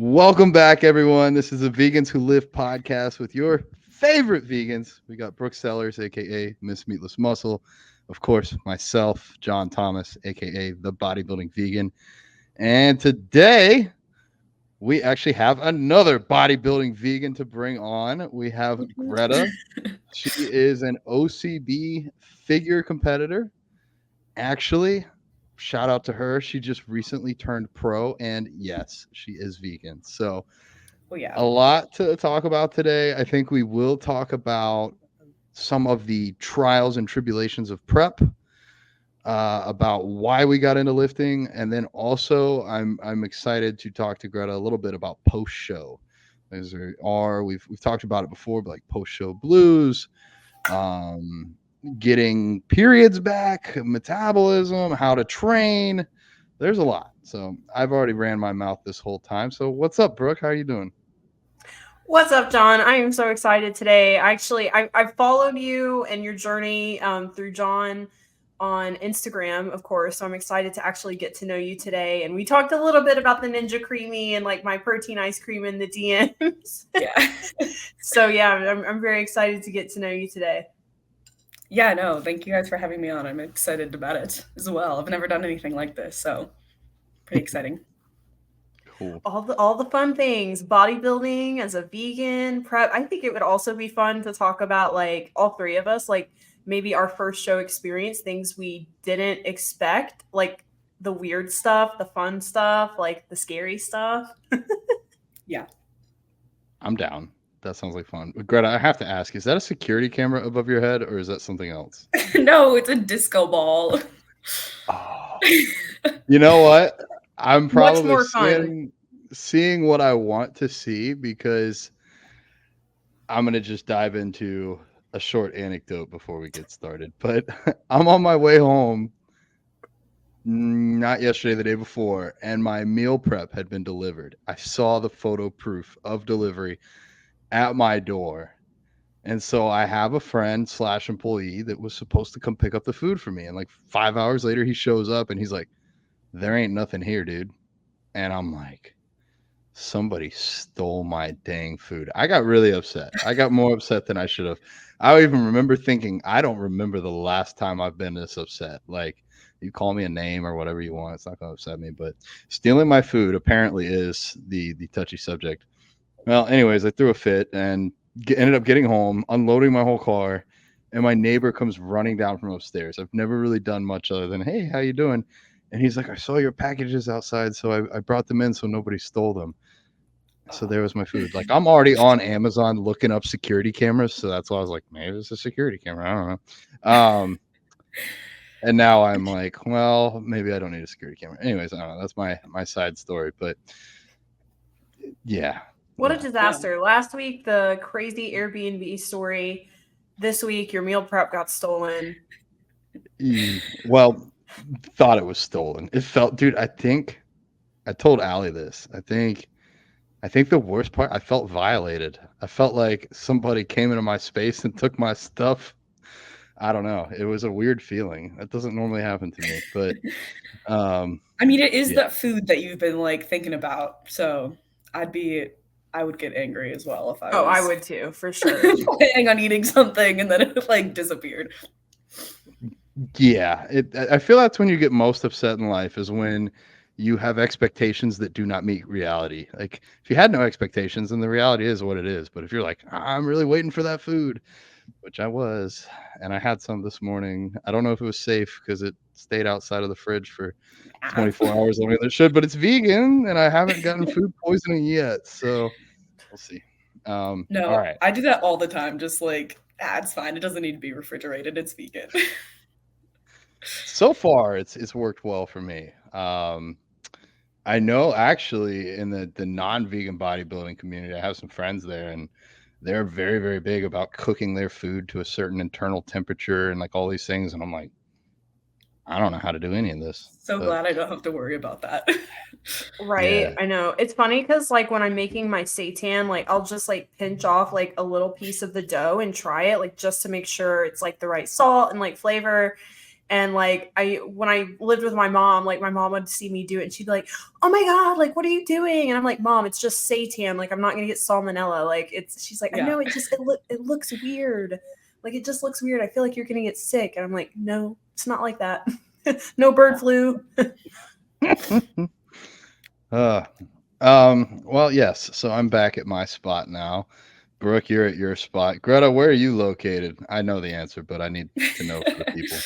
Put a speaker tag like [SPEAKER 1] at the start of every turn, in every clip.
[SPEAKER 1] Welcome back, everyone. This is the Vegans Who Live podcast with your favorite vegans. We got Brooke Sellers, aka Miss Meatless Muscle, of course, myself, John Thomas, aka the Bodybuilding Vegan. And today we actually have another bodybuilding vegan to bring on. We have Greta. She is an OCB figure competitor. Actually, shout out to her. She just recently turned pro, and yes, she is vegan. So, a lot to talk about today. I think we will talk about some of the trials and tribulations of prep, about why we got into lifting, and then also I'm excited to talk to Greta a little bit about post show. We've talked about it before, but like post show blues, getting periods back, metabolism, how to train. There's a lot. So I've already ran my mouth this whole time. So what's up, Brooke? How are you doing?
[SPEAKER 2] What's up, John? I am so excited today. Actually, I've followed you and your journey through John on Instagram, of course. So I'm excited to actually get to know you today. And we talked a little bit about the Ninja Creamy and like my protein ice cream in the DMs.
[SPEAKER 3] Yeah.
[SPEAKER 2] So yeah, I'm very excited to get to know you today.
[SPEAKER 3] Yeah, no, thank you guys for having me on. I'm excited about it as well. I've never done anything like this, so pretty exciting.
[SPEAKER 1] Cool.
[SPEAKER 2] All the fun things, bodybuilding as a vegan, prep. I think it would also be fun to talk about like all three of us, like maybe our first show experience, things we didn't expect, like the weird stuff, the fun stuff, like the scary stuff.
[SPEAKER 3] Yeah.
[SPEAKER 1] I'm down. That sounds like fun. Greta, I have to ask, is that a security camera above your head or is that something else?
[SPEAKER 3] No, it's a disco ball.
[SPEAKER 1] Oh. You know what? I'm probably
[SPEAKER 2] more fun.
[SPEAKER 1] seeing what I want to see, because I'm going to just dive into a short anecdote before we get started. But I'm on my way home, not yesterday, the day before, and my meal prep had been delivered. I saw the photo proof of delivery at my door. And so I have a friend / employee that was supposed to come pick up the food for me. And like 5 hours later, he shows up and he's like, "There ain't nothing here, dude." And I'm like, somebody stole my dang food. I got really upset. I got more upset than I should have. I even remember thinking, I don't remember the last time I've been this upset. Like, you call me a name or whatever you want, it's not going to upset me. But stealing my food apparently is the touchy subject. Well, anyways, I threw a fit and ended up getting home, unloading my whole car, and my neighbor comes running down from upstairs. I've never really done much other than, "Hey, how you doing?" And he's like, "I saw your packages outside, so I brought them in so nobody stole them." So there was my food. Like, I'm already on Amazon looking up security cameras, so that's why I was like, maybe it's a security camera. I don't know. And now I'm like, well, maybe I don't need a security camera. Anyways, I don't know. That's my side story. But yeah.
[SPEAKER 2] What a disaster. Last week, the crazy Airbnb story. This week, your meal prep got stolen.
[SPEAKER 1] Well, thought it was stolen. It felt, dude, I told Allie this. I think the worst part, I felt violated. I felt like somebody came into my space and took my stuff. I don't know. It was a weird feeling. That doesn't normally happen to me, but
[SPEAKER 3] I mean, it is that food that you've been like thinking about. So I would get angry as well if I was.
[SPEAKER 2] Oh, I would too, for sure.
[SPEAKER 3] Planning on eating something and then it like disappeared.
[SPEAKER 1] Yeah, I feel that's when you get most upset in life, is when you have expectations that do not meet reality. Like, if you had no expectations, then the reality is what it is. But if you're like, I'm really waiting for that food, which I was, and I had some this morning. I don't know if it was safe because it stayed outside of the fridge for 24 hours longer than it should, but it's vegan and I haven't gotten food poisoning yet. So we'll see.
[SPEAKER 3] No,
[SPEAKER 1] all right.
[SPEAKER 3] I do that all the time. Just like, it's fine. It doesn't need to be refrigerated. It's vegan.
[SPEAKER 1] So far, it's worked well for me. I know actually in the non-vegan bodybuilding community, I have some friends there, and they're very, very big about cooking their food to a certain internal temperature and like all these things. And I'm like, I don't know how to do any of this.
[SPEAKER 3] So glad I don't have to worry about that.
[SPEAKER 2] Right.
[SPEAKER 1] Yeah.
[SPEAKER 2] I know. It's funny because like when I'm making my seitan, like I'll just like pinch off like a little piece of the dough and try it, like just to make sure it's like the right salt and like flavor. And like when I lived with my mom, like my mom would see me do it and she'd be like, "Oh my God, like what are you doing?" And I'm like, "Mom, it's just seitan. Like I'm not gonna get salmonella." Like she's like, "I know, it looks weird. Like it just looks weird. I feel like you're gonna get sick." And I'm like, "No, it's not like that. No bird flu."
[SPEAKER 1] Well, yes. So I'm back at my spot now. Brooke, you're at your spot. Greta, where are you located? I know the answer, but I need to know for the people.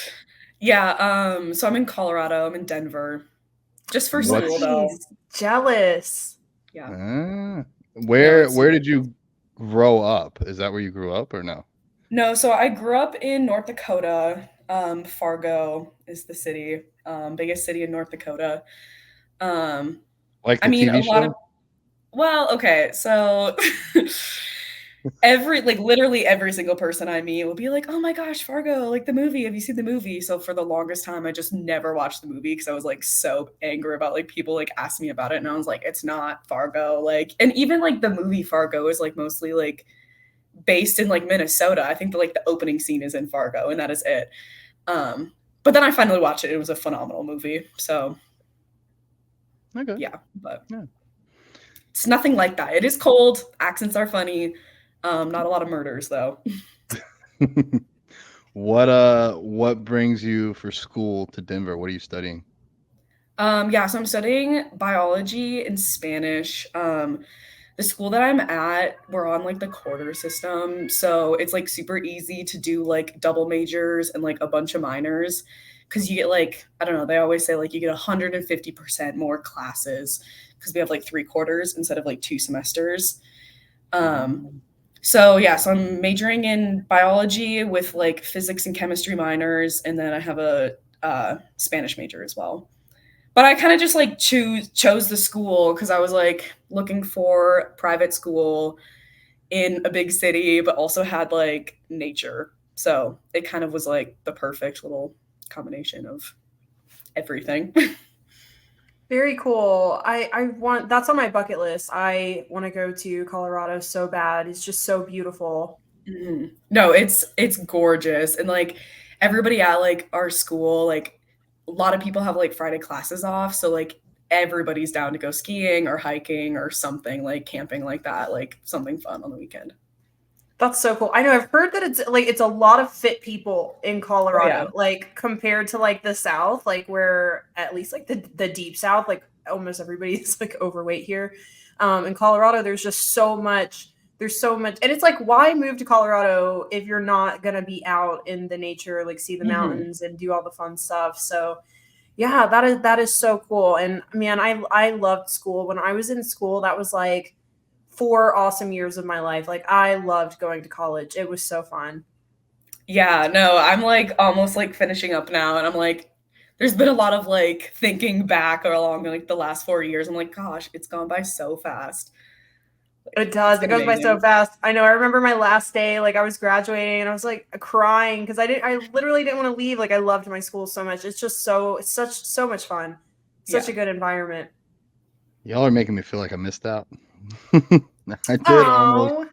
[SPEAKER 3] Yeah, so I'm in Colorado. I'm in Denver. Just for school, though.
[SPEAKER 2] Jealous.
[SPEAKER 3] Yeah.
[SPEAKER 1] Where did you grow up? Is that where you grew up or no?
[SPEAKER 3] No, so I grew up in North Dakota. Fargo is the city, biggest city in North Dakota.
[SPEAKER 1] Like the TV show?
[SPEAKER 3] Well, okay, so literally every single person I meet will be like, "Oh my gosh, Fargo, like the movie. Have you seen the movie?" So for the longest time, I just never watched the movie because I was like so angry about like people like asking me about it, and I was like, "It's not Fargo." Like, and even like the movie Fargo is like mostly like based in like Minnesota. I think the opening scene is in Fargo, and that is it. But then I finally watched it. It was a phenomenal movie. So,
[SPEAKER 1] okay,
[SPEAKER 3] yeah, but it's nothing like that. It is cold. Accents are funny. Not a lot of murders though.
[SPEAKER 1] What brings you for school to Denver? What are you studying?
[SPEAKER 3] Yeah, so I'm studying biology and Spanish. The school that I'm at, we're on like the quarter system. So it's like super easy to do like double majors and like a bunch of minors. Cause you get like, I don't know, they always say like you get 150% more classes because we have like 3 quarters instead of like 2 semesters. So yeah, so I'm majoring in biology with like physics and chemistry minors, and then I have a Spanish major as well. But I kind of just like chose the school because I was like looking for private school in a big city, but also had like nature. So it kind of was like the perfect little combination of everything.
[SPEAKER 2] Very cool. I want that's on my bucket list. I want to go to Colorado so bad. It's just so beautiful.
[SPEAKER 3] Mm-hmm. No, it's gorgeous. And like everybody at like our school, like a lot of people have like Friday classes off, so like everybody's down to go skiing or hiking or something, like camping like that, like something fun on the weekend.
[SPEAKER 2] That's so cool. I know I've heard that it's a lot of fit people in Colorado, like compared to like the South, like where at least like the deep South, like almost everybody's like overweight here. In Colorado, there's so much, and it's like, why move to Colorado if you're not gonna be out in the nature, like see the mountains and do all the fun stuff? So yeah, that is so cool. And man, I loved school. When I was in school, that was like 4 awesome years of my life. Like I loved going to college. It was so fun.
[SPEAKER 3] Yeah, no, I'm like almost like finishing up now, and I'm like, there's been a lot of like thinking back or along like the last 4 years. I'm like, gosh, it's gone by so fast.
[SPEAKER 2] It does. It goes by so fast. I know. I remember my last day, like I was graduating and I was like crying because I literally didn't want to leave. Like I loved my school so much. It's just so much fun. Such a good environment.
[SPEAKER 1] Y'all are making me feel like I missed out. I did almost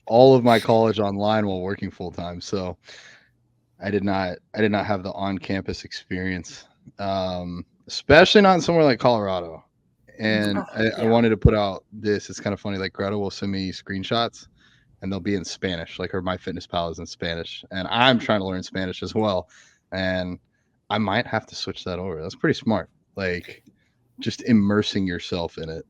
[SPEAKER 1] all of my college online while working full time, so I did not have the on-campus experience, especially not in somewhere like Colorado. And I wanted to put out this. It's kind of funny. Like Greta will send me screenshots, and they'll be in Spanish. Like her MyFitnessPal is in Spanish, and I'm trying to learn Spanish as well. And I might have to switch that over. That's pretty smart. Like just immersing yourself in it.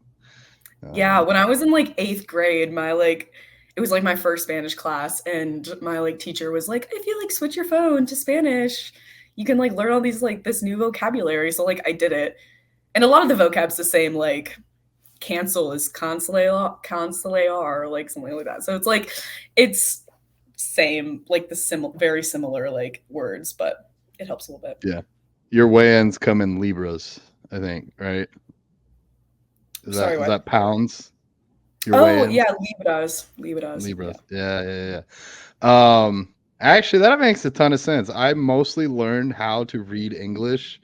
[SPEAKER 3] Yeah, when I was in like 8th grade, it was like my first Spanish class, and my like teacher was like, if you like switch your phone to Spanish, you can like learn all these like this new vocabulary. So like I did it. And a lot of the vocab's the same, like cancel is cancelar or like something like that. So it's like it's same, like the very similar like words, but it helps a little bit.
[SPEAKER 1] Yeah. Your weigh-ins come in Libras, I think, right? Is that pounds?
[SPEAKER 3] Oh yeah, Libras.
[SPEAKER 1] Yeah. Actually, that makes a ton of sense. I mostly learned how to read English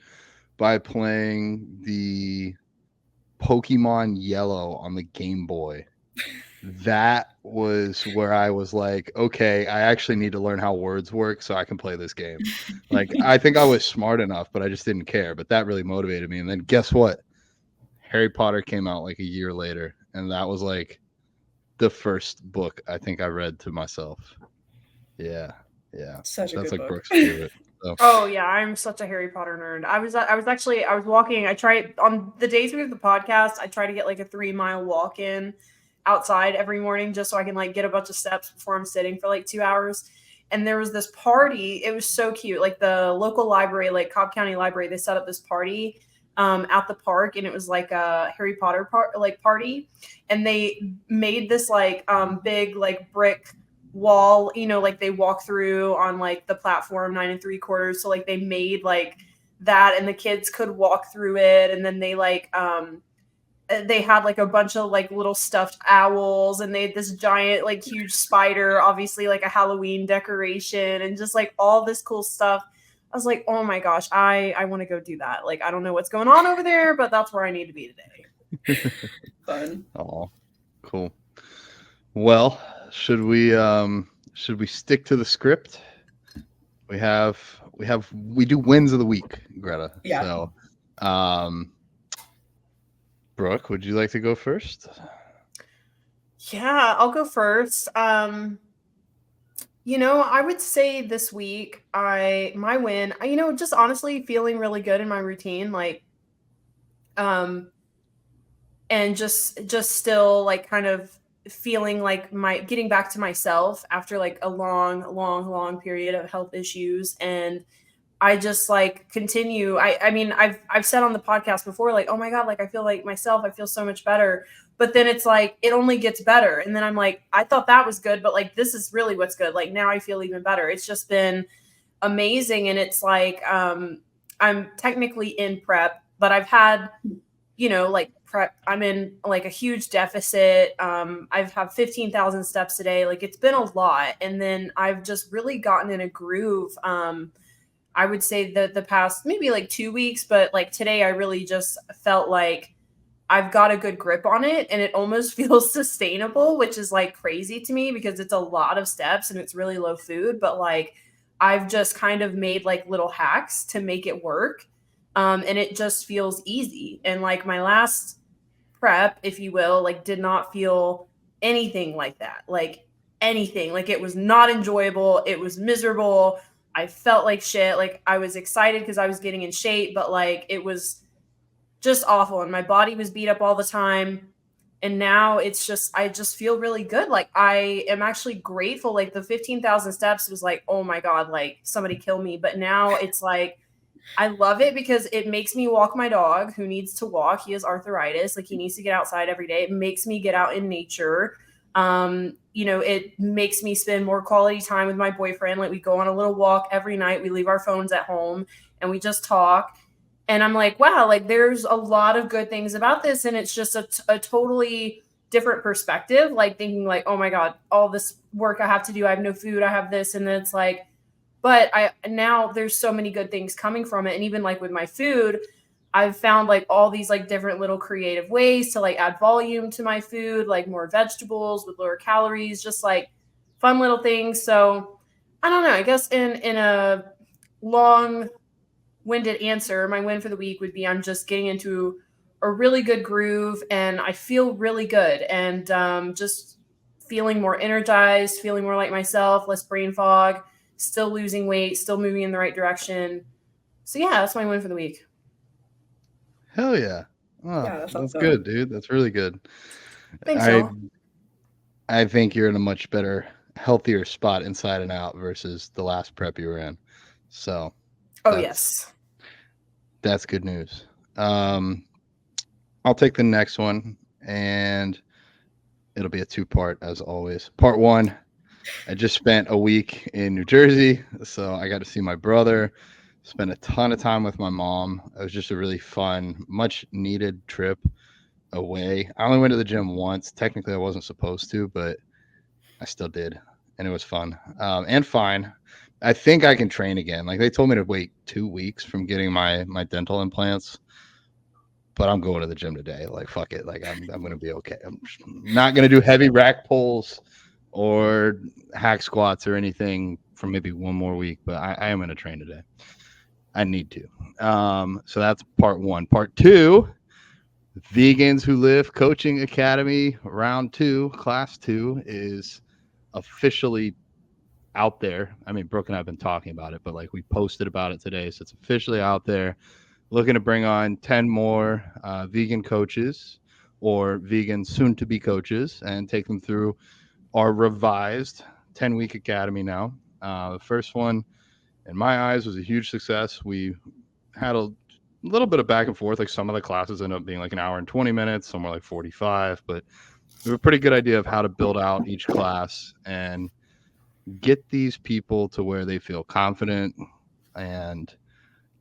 [SPEAKER 1] by playing the Pokemon Yellow on the Game Boy. that was where I was like, okay, I actually need to learn how words work so I can play this game. Like, I think I was smart enough, but I just didn't care. But that really motivated me. And then guess what? Harry Potter came out like a year later, and that was like the first book I think I read to myself. Yeah.
[SPEAKER 3] Such a
[SPEAKER 1] That's
[SPEAKER 3] good
[SPEAKER 1] like
[SPEAKER 3] book.
[SPEAKER 1] Brooke's favorite. So
[SPEAKER 2] Oh yeah, I'm such a Harry Potter nerd. I was walking. I try on the days we have the podcast. I try to get like a 3 mile walk in outside every morning just so I can like get a bunch of steps before I'm sitting for like 2 hours. And there was this party. It was so cute. Like the local library, like Cobb County Library, they set up this party at the park, and it was like a Harry Potter party. And they made this like big like brick wall, like they walk through on like the platform 9 3/4. So like they made like that, and the kids could walk through it. And then they had like a bunch of like little stuffed owls, and they had this giant like huge spider, obviously like a Halloween decoration, and just like all this cool stuff. I was like, oh my gosh, I want to go do that. Like, I don't know what's going on over there, but that's where I need to be today.
[SPEAKER 3] Fun.
[SPEAKER 1] Oh, cool. Well, should we stick to the script? We do wins of the week, Greta.
[SPEAKER 3] Yeah.
[SPEAKER 1] So Brooke, would you like to go first?
[SPEAKER 2] Yeah, I'll go first. I would say this week my win, just honestly feeling really good in my routine, like and just still like kind of feeling like my getting back to myself after like a long period of health issues. And I just like continue. I mean, I've said on the podcast before, like, oh my God, like I feel like myself, I feel so much better. But then it's like it only gets better. And then I'm like, I thought that was good, but like this is really what's good. Like now I feel even better. It's just been amazing. And it's like I'm technically in prep, but I've had, like prep, I'm in like a huge deficit. I've had 15,000 steps a day. Like it's been a lot. And then I've just really gotten in a groove. I would say that the past maybe like 2 weeks, but like today I really just felt like I've got a good grip on it, and it almost feels sustainable, which is like crazy to me because it's a lot of steps and it's really low food, but like I've just kind of made like little hacks to make it work. And it just feels easy. And like my last prep, if you will, like did not feel anything like that. Like anything. Like it was not enjoyable. It was miserable. I felt like shit. Like I was excited because I was getting in shape, but like it was just awful. And my body was beat up all the time. And now it's just, I just feel really good. Like I am actually grateful. Like the 15,000 steps was like, oh my God, like somebody kill me. But now it's like, I love it because it makes me walk my dog who needs to walk. He has arthritis. Like he needs to get outside every day. It makes me get out in nature. It makes me spend more quality time with my boyfriend. Like we go on a little walk every night. We leave our phones at home and we just talk. And I'm like, wow, like there's a lot of good things about this. And it's just a totally different perspective. Like thinking like, oh my God, all this work I have to do. I have no food. I have this. And then it's like, but now there's so many good things coming from it. And even like with my food, I've found like all these like different little creative ways to like add volume to my food, like more vegetables with lower calories, just like fun little things. So I don't know, I guess in a long-winded answer, my win for the week would be I'm just getting into a really good groove and I feel really good, and just feeling more energized, feeling more like myself, less brain fog, still losing weight, still moving in the right direction. So yeah, that's my win for the week.
[SPEAKER 1] Hell yeah. Oh,
[SPEAKER 3] Yeah,
[SPEAKER 1] that's
[SPEAKER 3] awesome.
[SPEAKER 1] good, dude. That's really good.
[SPEAKER 2] Thanks, y'all.
[SPEAKER 1] I think you're in a much better, healthier spot inside and out versus the last prep you were in. So
[SPEAKER 2] Yes.
[SPEAKER 1] That's good news. I'll take the next one, and it'll be a two-part as always. Part one, I just spent a week in New Jersey, so I got to see my brother, spent a ton of time with my mom. It was just a really fun, much needed trip away. I only went to the gym once. Technically, I wasn't supposed to, but I still did, and it was fun and fine. I think I can train again. Like they told me to wait 2 weeks from getting my dental implants, but I'm going to the gym today. Like, fuck it. Like, I'm going to be okay. I'm not going to do heavy rack pulls or hack squats or anything for maybe one more week, but I am going to train today. I need to. So that's part one. Part two, Vegans Who Lift Coaching Academy round 2, class 2 is officially out there. I mean, Brooke and I have been talking about it, but like we posted about it today. So it's officially out there. Looking to bring on 10 more vegan coaches or vegan soon to be coaches and take them through our revised 10-week academy now. The first one, in my eyes, was a huge success. We had a little bit of back and forth. Like some of the classes end up being like an hour and 20 minutes, some were like 45, but we have a pretty good idea of how to build out each class and get these people to where they feel confident and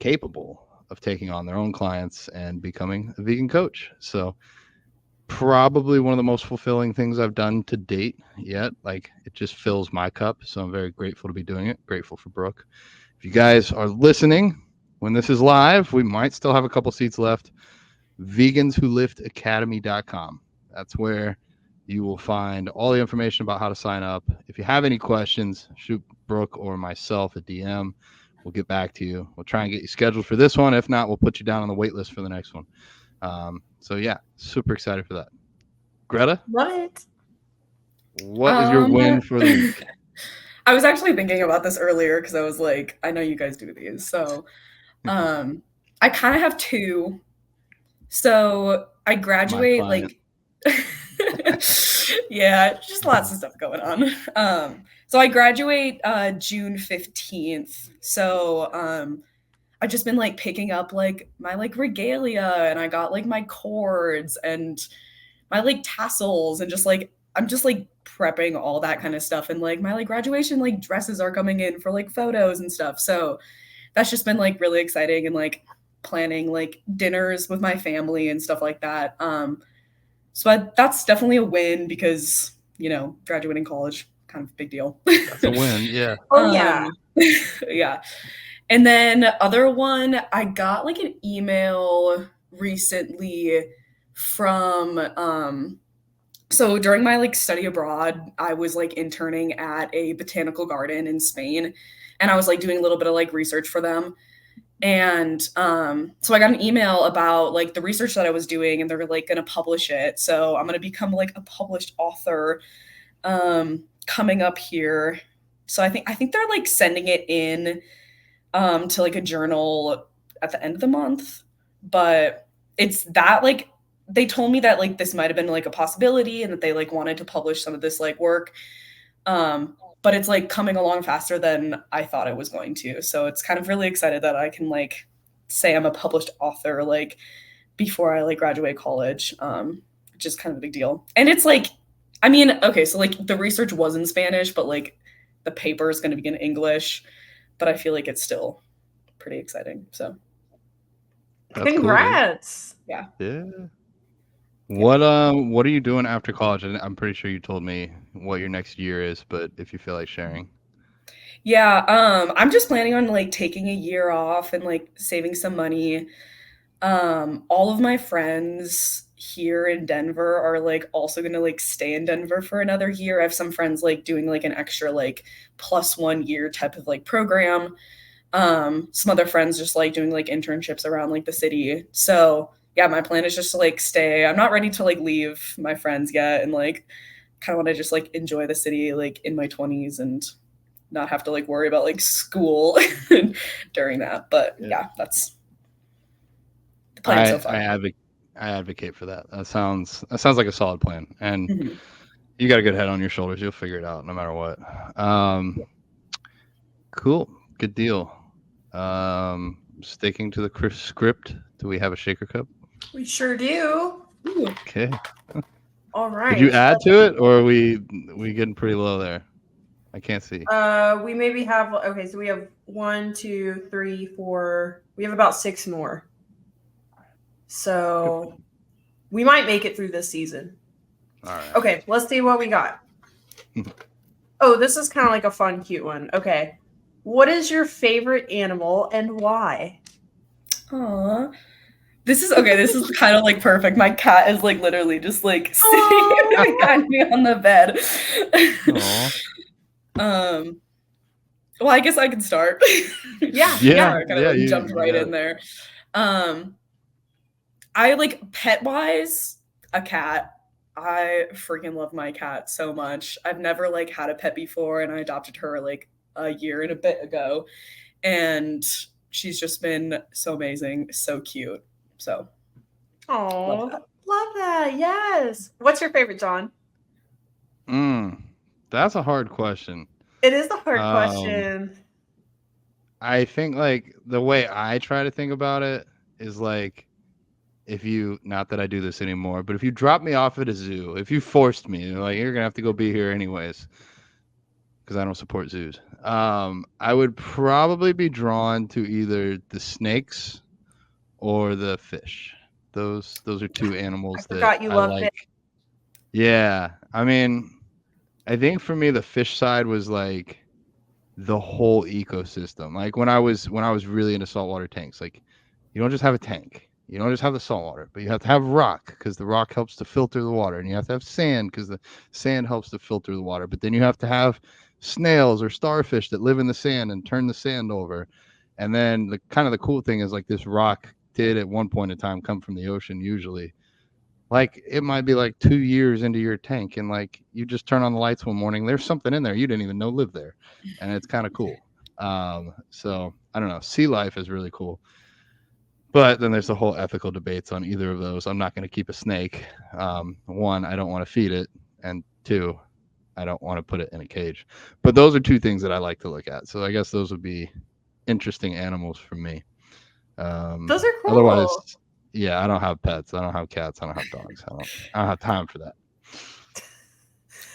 [SPEAKER 1] capable of taking on their own clients and becoming a vegan coach. So probably one of the most fulfilling things I've done to date yet. Like it just fills my cup. So I'm very grateful to be doing it. Grateful for Brooke. If you guys are listening when this is live, we might still have a couple seats left. veganswholiftacademy.com. That's where you will find all the information about how to sign up. If you have any questions, shoot Brooke or myself a DM. We'll get back to you. We'll try and get you scheduled for this one. If not, we'll put you down on the wait list for the next one. So yeah, super excited for that. Greta?
[SPEAKER 2] What?
[SPEAKER 1] What is your win for the week?
[SPEAKER 3] I was actually thinking about this earlier because I was like, I know you guys do these. So I kind of have 2. So I graduate like yeah, just lots of stuff going on. So I graduate June 15th. So I've just been like picking up like my like regalia, and I got like my cords and my like tassels, and just like I'm just like prepping all that kind of stuff, and like my like graduation like dresses are coming in for like photos and stuff. So that's just been like really exciting, and like planning like dinners with my family and stuff like that. So that's definitely a win because, you know, graduating college, kind of a big deal.
[SPEAKER 1] That's a win, yeah.
[SPEAKER 2] Oh yeah.
[SPEAKER 3] Yeah. And then other one, I got like an email recently from so during my like study abroad, I was like interning at a botanical garden in Spain, and I was like doing a little bit of like research for them. And so I got an email about like the research that I was doing, and they're like going to publish it. So I'm going to become like a published author coming up here. So I think they're like sending it in to like a journal at the end of the month. But it's that like they told me that like this might have been like a possibility, and that they like wanted to publish some of this like work. But it's like coming along faster than I thought it was going to. So it's kind of really excited that I can like say I'm a published author like before I like graduate college, which is kind of a big deal. And it's like, I mean, okay, so like the research was in Spanish, but like the paper is going to be in English, but I feel like it's still pretty exciting. So
[SPEAKER 1] That's
[SPEAKER 2] congrats.
[SPEAKER 1] Cool, yeah. What are you doing after college? I'm pretty sure you told me what your next year is, but if you feel like sharing.
[SPEAKER 3] Yeah, I'm just planning on like taking a year off and like saving some money. All of my friends here in Denver are like also gonna like stay in Denver for another year. I have some friends like doing like an extra like +1 year type of like program. Some other friends just like doing like internships around like the city. So yeah, my plan is just to like stay. I'm not ready to like leave my friends yet, and like kind of want to just like enjoy the city like in my 20s and not have to like worry about like school during that. But yeah, that's the plan so far.
[SPEAKER 1] I advocate for that. That sounds like a solid plan, and you got a good head on your shoulders. You'll figure it out no matter what. Cool, good deal. Sticking to the script, do we have a shaker cup?
[SPEAKER 2] We sure do.
[SPEAKER 1] Okay.
[SPEAKER 2] All right.
[SPEAKER 1] Did you add to it, or are we getting pretty low there? I can't see.
[SPEAKER 2] We maybe have, okay, so we have 1, 2, 3, 4. We have about 6 more. So we might make it through this season.
[SPEAKER 1] All right.
[SPEAKER 2] Okay, let's see what we got. Oh, this is kind of like a fun, cute one. Okay. What is your favorite animal and why?
[SPEAKER 3] Aw. This is kind of like perfect. My cat is like literally just like sitting behind me on the bed. Well, I guess I can start.
[SPEAKER 2] Yeah.
[SPEAKER 3] I jumped right in there. I like pet-wise, a cat. I freaking love my cat so much. I've never like had a pet before, and I adopted her like a year and a bit ago, and she's just been so amazing, so cute. So,
[SPEAKER 2] love that. Yes. What's your favorite, John?
[SPEAKER 1] That's a hard question.
[SPEAKER 2] It is a hard question.
[SPEAKER 1] I think like the way I try to think about it is like, if you, not that I do this anymore, but if you drop me off at a zoo, if you forced me, like, you're gonna have to go be here anyways, because I don't support zoos. I would probably be drawn to either the snakes or the fish. Those are two animals that I like. Fish. Yeah, I mean, I think for me the fish side was like the whole ecosystem. Like when I was really into saltwater tanks, like you don't just have a tank. You don't just have the salt water, but you have to have rock because the rock helps to filter the water, and you have to have sand because the sand helps to filter the water. But then you have to have snails or starfish that live in the sand and turn the sand over. And then the kind of the cool thing is like this rock did at one point in time come from the ocean usually. Like it might be like 2 years into your tank, and like you just turn on the lights one morning, there's something in there you didn't even know lived there, and it's kind of cool. So I don't know. Sea life is really cool. But then there's the whole ethical debates on either of those. I'm not going to keep a snake. One, I don't want to feed it. And two, I don't want to put it in a cage. But those are two things that I like to look at. So I guess those would be interesting animals for me.
[SPEAKER 2] Those are cool.
[SPEAKER 1] Otherwise, yeah, I don't have pets. I don't have cats. I don't have dogs. I don't have time for that.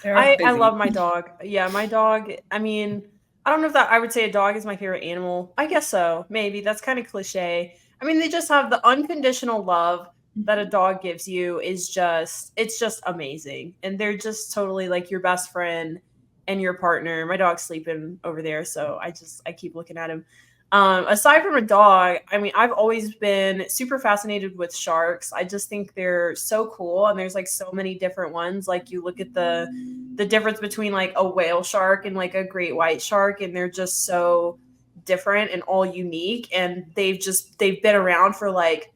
[SPEAKER 2] I love my dog. Yeah, my dog. I mean, I don't know if that I would say a dog is my favorite animal. I guess so. Maybe that's kind of cliche. I mean, they just have the unconditional love that a dog gives you it's just amazing. And they're just totally like your best friend and your partner. My dog's sleeping over there, so I keep looking at him. Aside from a dog, I mean, I've always been super fascinated with sharks. I just think they're so cool, and there's like so many different ones. Like you look at the difference between like a whale shark and like a great white shark, and they're just so different and all unique, and they've been around for like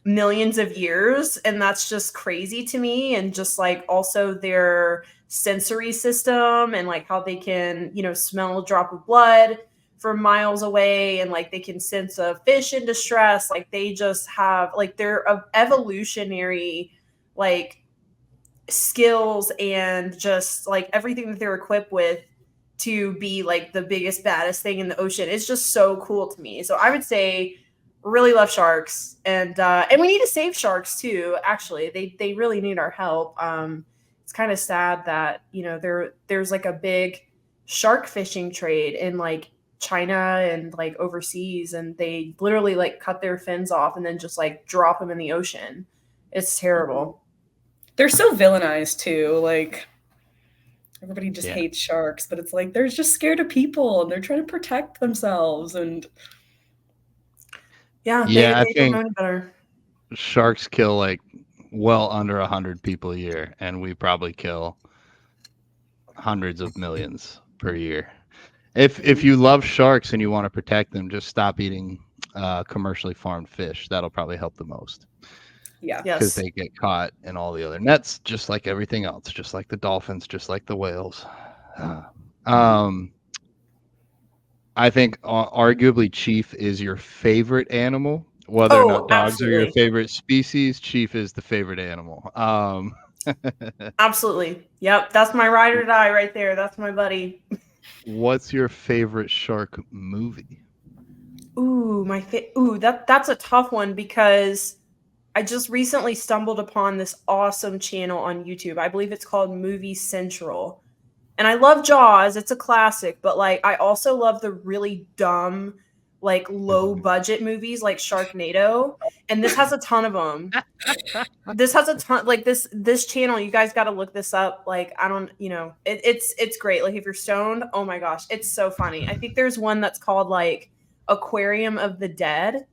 [SPEAKER 2] millions of years, and that's just crazy to me. And just like also their sensory system and like how they can, smell a drop of blood from miles away, and like they can sense a fish in distress. Like they just have like their evolutionary like skills and just like everything that they're equipped with to be like the biggest, baddest thing in the ocean. It's just so cool to me. So I would say really love sharks, and we need to save sharks too. Actually, they really need our help. It's kind of sad that there's like a big shark fishing trade in like China and like overseas, and they literally like cut their fins off and then just like drop them in the ocean. It's terrible.
[SPEAKER 3] They're so villainized too. Like everybody just hates sharks, but it's like they're just scared of people and they're trying to protect themselves. And
[SPEAKER 1] I think sharks kill like well under 100 people a year, and we probably kill hundreds of millions per year. If you love sharks and you want to protect them, just stop eating commercially farmed fish. That'll probably help the most.
[SPEAKER 3] Yeah.
[SPEAKER 1] Because they get caught in all the other nets, just like everything else, just like the dolphins, just like the whales. I think arguably Chief is your favorite animal. Whether or not dogs are your favorite species, Chief is the favorite animal.
[SPEAKER 2] Absolutely. Yep. That's my ride or die right there. That's my buddy.
[SPEAKER 1] What's your favorite shark movie?
[SPEAKER 2] Ooh, that's a tough one, because I just recently stumbled upon this awesome channel on YouTube. I believe it's called Movie Central. And I love Jaws. It's a classic, but like I also love the really dumb, like low budget movies like Sharknado. And this has a ton of them. This has a ton, like this channel, you guys got to look this up. Like, I don't, it's great. Like if you're stoned, oh my gosh, it's so funny. I think there's one that's called like Aquarium of the Dead.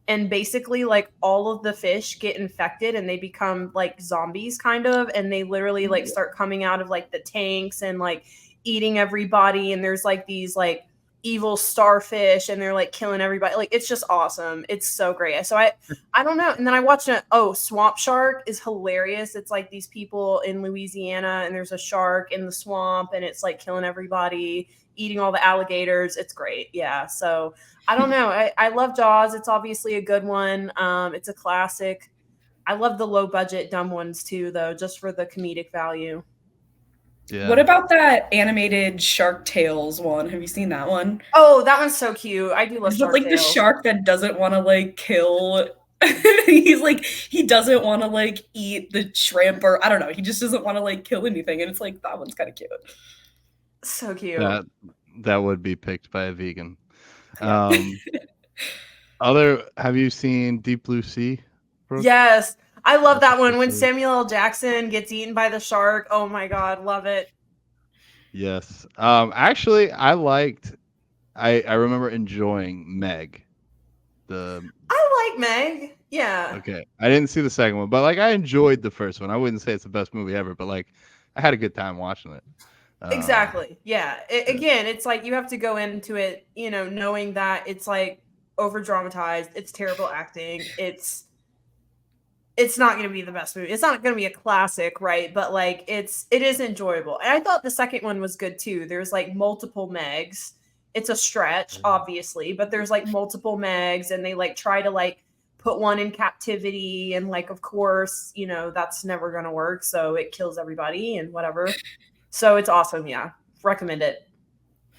[SPEAKER 2] and basically like all of the fish get infected and they become like zombies kind of, and they literally like start coming out of like the tanks and like eating everybody, and there's like these like evil starfish and they're like killing everybody. Like it's just awesome. It's so great. So I don't know. And then I watched Swamp Shark is hilarious. It's like these people in Louisiana and there's a shark in the swamp and it's like killing everybody, eating all the alligators. It's great. Yeah. So I don't know. I love Jaws. It's obviously a good one. It's a classic. I love the low budget dumb ones too, though, just for the comedic value.
[SPEAKER 1] Yeah.
[SPEAKER 3] What about that animated Shark Tales one? Have you seen that one?
[SPEAKER 2] Oh, that one's so cute. I do love Shark
[SPEAKER 3] like
[SPEAKER 2] Tales.
[SPEAKER 3] The shark that doesn't want to like kill. He's like, he doesn't want to like eat the shrimp, or I don't know. He just doesn't want to like kill anything, and it's like that one's kind of cute.
[SPEAKER 2] So cute.
[SPEAKER 1] That would be picked by a vegan.
[SPEAKER 3] Yeah.
[SPEAKER 1] Have you seen Deep Blue Sea, Brooke?
[SPEAKER 2] Yes. I love that one when Samuel L. Jackson gets eaten by the shark. Oh my God, love it.
[SPEAKER 1] Yes. Actually, I remember enjoying Meg.
[SPEAKER 2] I like Meg. Yeah.
[SPEAKER 1] Okay. I didn't see the second one, but like I enjoyed the first one. I wouldn't say it's the best movie ever, but like I had a good time watching it.
[SPEAKER 2] Exactly. Yeah. Again, it's like you have to go into it, knowing that it's like over dramatized. It's terrible acting. It's not going to be the best movie. It's not going to be a classic, right? But like it is enjoyable. And I thought the second one was good too. There's like multiple Megs. It's a stretch, obviously, but there's like multiple Megs, and they like try to like put one in captivity, and like of course, that's never going to work, so it kills everybody and whatever. So it's awesome. Yeah. Recommend it.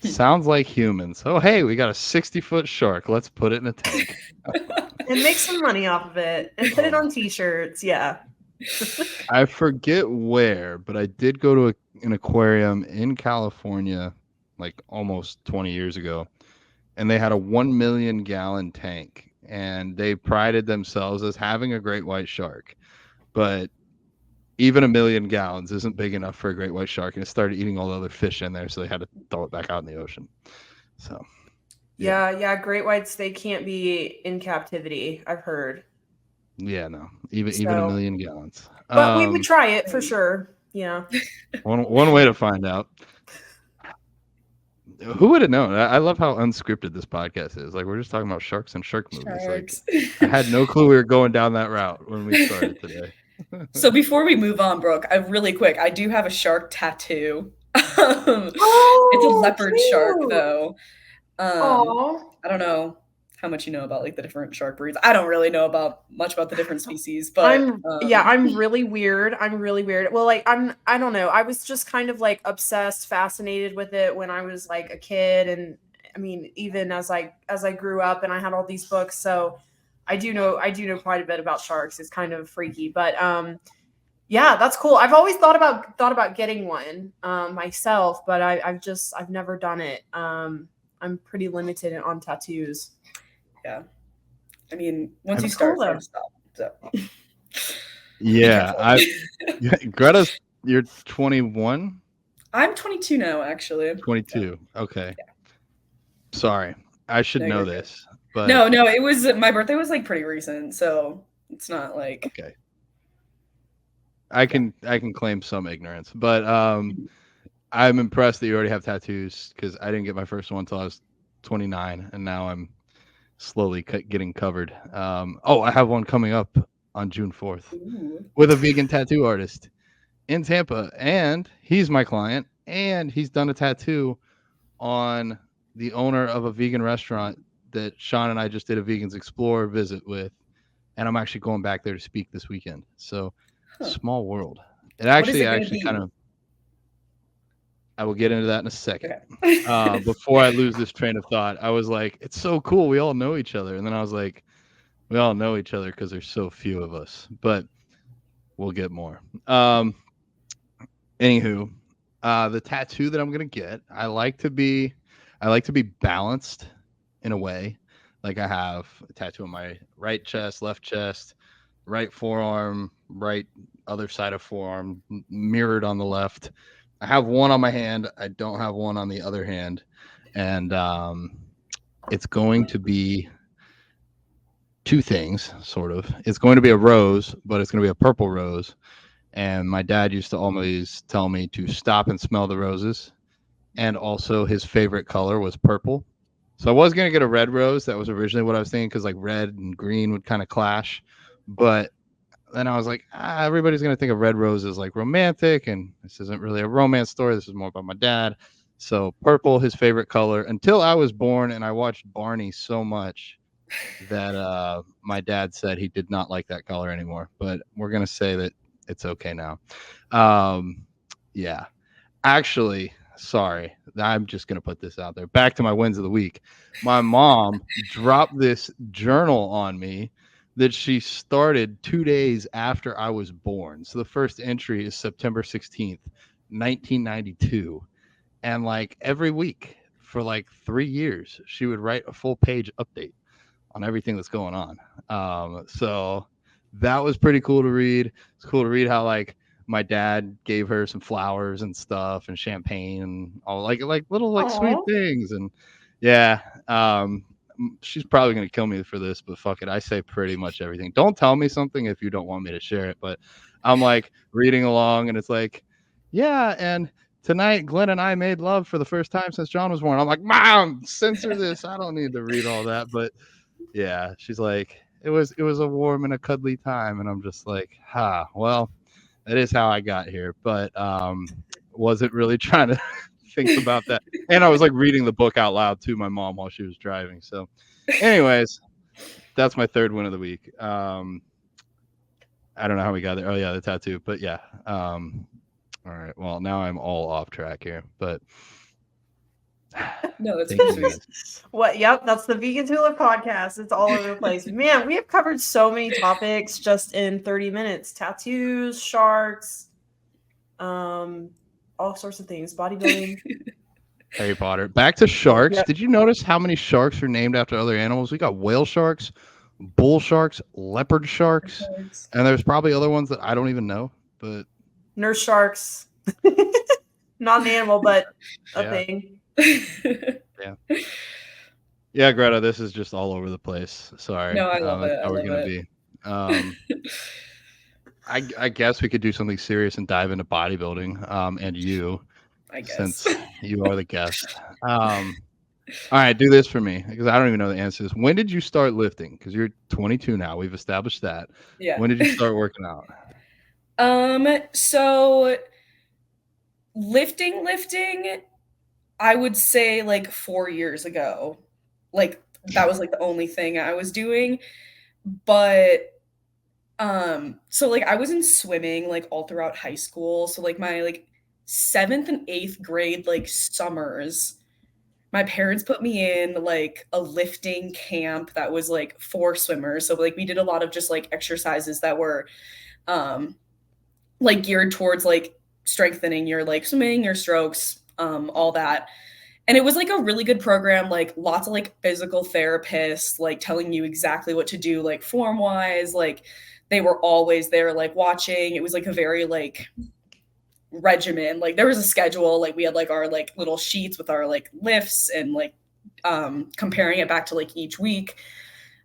[SPEAKER 1] Sounds like humans. Oh, hey, we got a 60-foot shark. Let's put it in a tank.
[SPEAKER 2] And make some money off of it and put it on t-shirts. Yeah.
[SPEAKER 1] I forget where, but I did go to an aquarium in California like almost 20 years ago, and they had a 1 million gallon tank, and they prided themselves as having a great white shark. But even 1 million gallons isn't big enough for a great white shark, and it started eating all the other fish in there, so they had to throw it back out in the ocean. So
[SPEAKER 2] yeah, great whites, they can't be in captivity, I've heard.
[SPEAKER 1] Yeah, no, even 1 million gallons.
[SPEAKER 2] But we would try it for sure. Yeah.
[SPEAKER 1] One way to find out. Who would have known? I love how unscripted this podcast is. Like we're just talking about sharks and shark movies. Like I had no clue we were going down that route when we started today.
[SPEAKER 3] So before we move on, Brooke, really quick, I do have a shark tattoo. It's a leopard shark, though. I don't know how much you know about like the different shark breeds. I don't really know much about the different species, but
[SPEAKER 2] I'm really weird. Well, like I don't know. I was just kind of like obsessed, fascinated with it when I was like a kid, and I mean even as I grew up and I had all these books, so I do know quite a bit about sharks. It's kind of freaky, but yeah, that's cool. I've always thought about getting one myself, but I've never done it. I'm pretty limited on tattoos.
[SPEAKER 3] Yeah, I mean, once you start,
[SPEAKER 2] cool,
[SPEAKER 3] stop. So.
[SPEAKER 1] Yeah, Greta, you're 21.
[SPEAKER 3] I'm 22 now, actually.
[SPEAKER 1] 22. Okay. Yeah. Sorry, I should know this, but
[SPEAKER 3] no, it was my birthday was like pretty recent, so it's not like
[SPEAKER 1] okay. I can claim some ignorance, but I'm impressed that you already have tattoos because I didn't get my first one until I was 29, and now I'm slowly getting covered. I have one coming up on June 4th with a vegan tattoo artist in Tampa, and he's my client, and he's done a tattoo on the owner of a vegan restaurant that Sean and I just did a Vegans Explore visit with, and I'm actually going back there to speak this weekend. So small world. It actually kind of, I will get into that in a second. Okay. Before I lose this train of thought, I was like, it's so cool. We all know each other. And then I was like, we all know each other because there's so few of us, but we'll get more. Anywho, the tattoo that I'm going to get, I like to be balanced in a way. Like I have a tattoo on my right chest, left chest, right forearm, right other side of forearm, mirrored on the left. I have one on my hand. I don't have one on the other hand. And it's going to be two things, sort of. It's going to be a rose, but it's going to be a purple rose. And my dad used to always tell me to stop and smell the roses. And also, his favorite color was purple. So I was going to get a red rose. That was originally what I was thinking, because like red and green would kind of clash. But then I was like, everybody's going to think of red rose as like romantic. And this isn't really a romance story. This is more about my dad. So purple, his favorite color, until I was born and I watched Barney so much that my dad said he did not like that color anymore. But we're going to say that it's okay now. Yeah. Actually, sorry, I'm just going to put this out there. Back to my wins of the week. My mom dropped this journal on me that she started 2 days after I was born. So the first entry is September 16th, 1992. And like every week for like 3 years, she would write a full page update on everything that's going on. So that was pretty cool to read. It's cool to read how like my dad gave her some flowers and stuff and champagne and all like little like sweet things. And yeah, she's probably gonna kill me for this, but fuck it, I say pretty much everything. Don't tell me something if you don't want me to share it. But I'm like reading along and it's like, yeah, and tonight Glenn and I made love for the first time since John was born. I'm like, Mom, censor this. I don't need to read all that. But yeah, she's like, it was a warm and a cuddly time. And I'm just like, well, that is how I got here. But wasn't really trying to think about that. And I was like reading the book out loud to my mom while she was driving. So anyways, that's my third win of the week. I don't know how we got there. Oh yeah, the tattoo. But yeah. All right. Well, now I'm all off track here. But
[SPEAKER 3] no, that's
[SPEAKER 2] what? Yep, that's the Vegan Tulip podcast. It's all over the place. Man, we have covered so many topics just in 30 minutes: tattoos, sharks, all sorts of things, bodybuilding.
[SPEAKER 1] Harry Potter. Back to sharks.
[SPEAKER 2] Yep.
[SPEAKER 1] Did you notice how many sharks are named after other animals? We got whale sharks, bull sharks, leopard sharks, and there's probably other ones that I don't even know. But
[SPEAKER 2] nurse sharks, not an animal, but a thing.
[SPEAKER 1] Yeah, Greta, this is just all over the place. Sorry.
[SPEAKER 3] No, I love it.
[SPEAKER 1] How we're gonna be. I guess we could do something serious and dive into bodybuilding. And you,
[SPEAKER 3] I guess,
[SPEAKER 1] since you are the guest. All right, do this for me because I don't even know the answers. When did you start lifting? Because you're 22 now. We've established that.
[SPEAKER 3] Yeah.
[SPEAKER 1] When did you start working out?
[SPEAKER 3] So lifting, I would say like 4 years ago. Like that was like the only thing I was doing. But so like I was in swimming like all throughout high school. So like my like 7th and 8th grade like summers, my parents put me in like a lifting camp that was like for swimmers. So like we did a lot of just like exercises that were like geared towards like strengthening your like swimming, your strokes, all that. And it was like a really good program, like lots of like physical therapists, like telling you exactly what to do, like form wise, like they were always there, like watching. It was like a very like regimen. Like there was a schedule, like we had like our like little sheets with our like lifts and like comparing it back to like each week.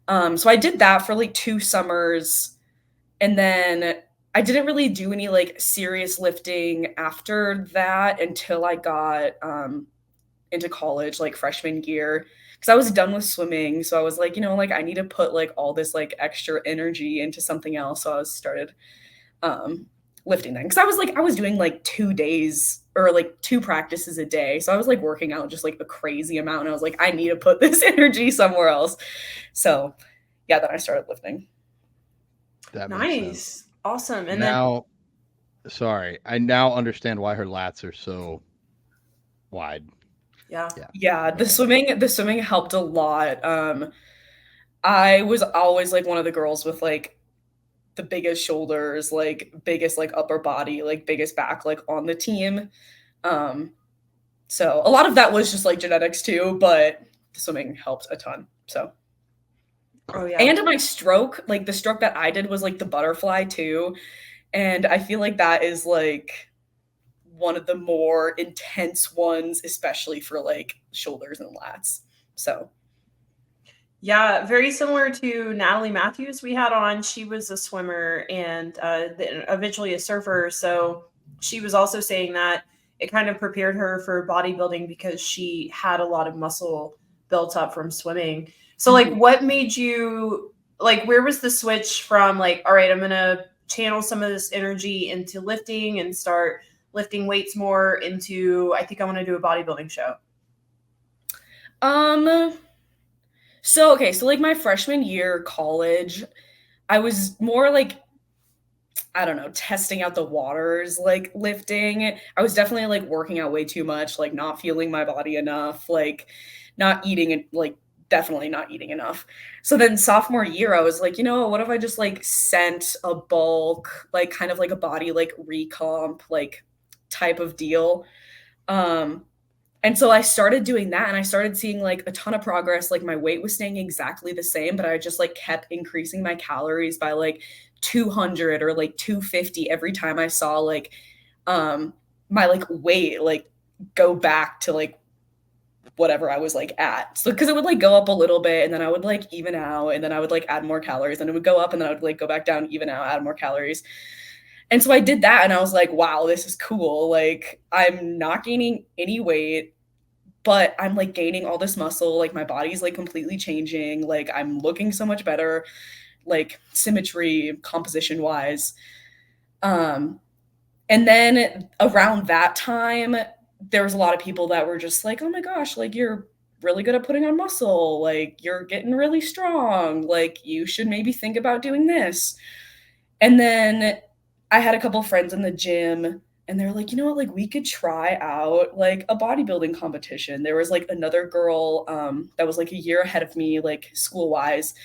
[SPEAKER 3] So I did that for like 2 summers. And then I didn't really do any like serious lifting after that until I got into college, like freshman year, because I was done with swimming. So I was like, like I need to put like all this like extra energy into something else. So I started lifting then, because I was doing like 2 days or like 2 practices a day. So I was like working out just like a crazy amount. And I was like, I need to put this energy somewhere else. So yeah, then I started lifting.
[SPEAKER 1] That
[SPEAKER 2] nice. Awesome. And
[SPEAKER 1] now, sorry, I now understand why her lats are so wide.
[SPEAKER 2] Yeah.
[SPEAKER 3] The swimming helped a lot. I was always like one of the girls with like the biggest shoulders, like biggest like upper body, like biggest back, like on the team. So a lot of that was just like genetics too, but the swimming helped a ton. So and my stroke, like the stroke that I did was like the butterfly too. And I feel like that is like one of the more intense ones, especially for like shoulders and lats. So
[SPEAKER 2] Yeah, very similar to Natalie Matthews we had on. She was a swimmer and eventually a surfer. So she was also saying that it kind of prepared her for bodybuilding because she had a lot of muscle built up from swimming. So, like, what made you, like, where was the switch from, like, all right, I'm going to channel some of this energy into lifting and start lifting weights more into, I think I want to do a bodybuilding show?
[SPEAKER 3] So okay, so like my freshman year college, I was more like, I don't know, testing out the waters, like lifting. I was definitely like working out way too much, like not feeling my body enough, like not eating, like definitely not eating enough. So then sophomore year, I was like, you know, what if I just like sent a bulk, like kind of like a body like recomp, like type of deal. Um, and so I started doing that and I started seeing like a ton of progress. Like my weight was staying exactly the same, but I just like kept increasing my calories by like 200 or like 250 every time I saw like my like weight like go back to like whatever I was like at. So because it would like go up a little bit and then I would like even out and then I would like add more calories and it would go up and then I would like go back down, even out, add more calories. And so I did that and I was like, wow, this is cool. Like I'm not gaining any weight, but I'm like gaining all this muscle. Like my body's like completely changing. Like I'm looking so much better, like symmetry, composition wise. Um, and then around that time, there was a lot of people that were just like, oh my gosh, like you're really good at putting on muscle. Like you're getting really strong. Like you should maybe think about doing this. And then I had a couple friends in the gym and they're like, you know what, like we could try out like a bodybuilding competition. There was like another girl that was like a year ahead of me, like school wise,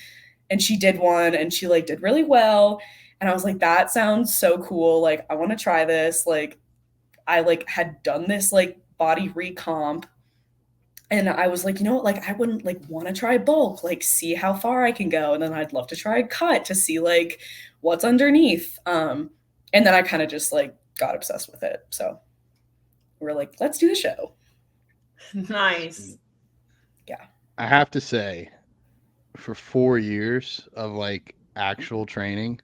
[SPEAKER 3] and she did one and she like did really well. And I was like, that sounds so cool. Like I want to try this. Like I like had done this like body recomp and I was like, you know what, like I wouldn't like want to try bulk, like see how far I can go. And then I'd love to try cut to see like what's underneath. And then I kind of just like got obsessed with it. So we're like, let's do the show.
[SPEAKER 2] Nice.
[SPEAKER 3] Yeah.
[SPEAKER 1] I have to say, for 4 years of like actual training,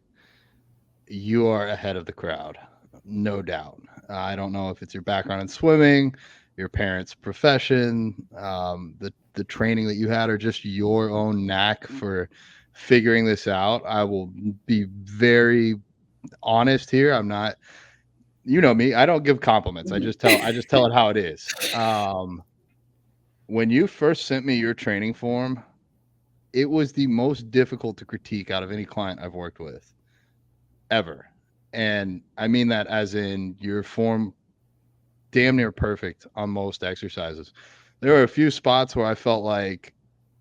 [SPEAKER 1] you are ahead of the crowd, no doubt. I don't know if it's your background in swimming, your parents' profession, the training that you had, or just your own knack for figuring this out. I will be very honest here. I'm not, you know me. I don't give compliments. I just tell it how it is. When you first sent me your training form, it was the most difficult to critique out of any client I've worked with ever. And I mean that as in your form damn near perfect on most exercises. There were a few spots where I felt like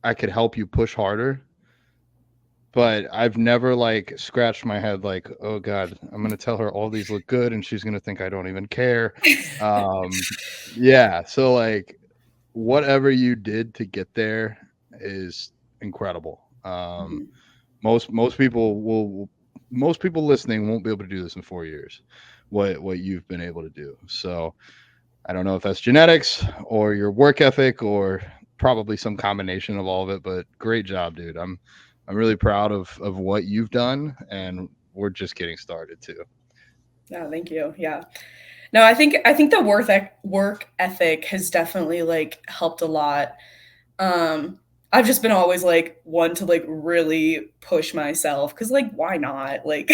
[SPEAKER 1] I could help you push harder, but I've never like scratched my head like, oh God, I'm gonna tell her all these look good and she's gonna think I don't even care. Yeah, so like whatever you did to get there is incredible. Most people listening won't be able to do this in 4 years, what you've been able to do. So I don't know if that's genetics or your work ethic or probably some combination of all of it, but great job, dude. I'm really proud of what you've done, and we're just getting started too.
[SPEAKER 3] Yeah, thank you. Yeah. No, I think the work ethic has definitely like helped a lot. I've just been always like one to like really push myself because like why not? Like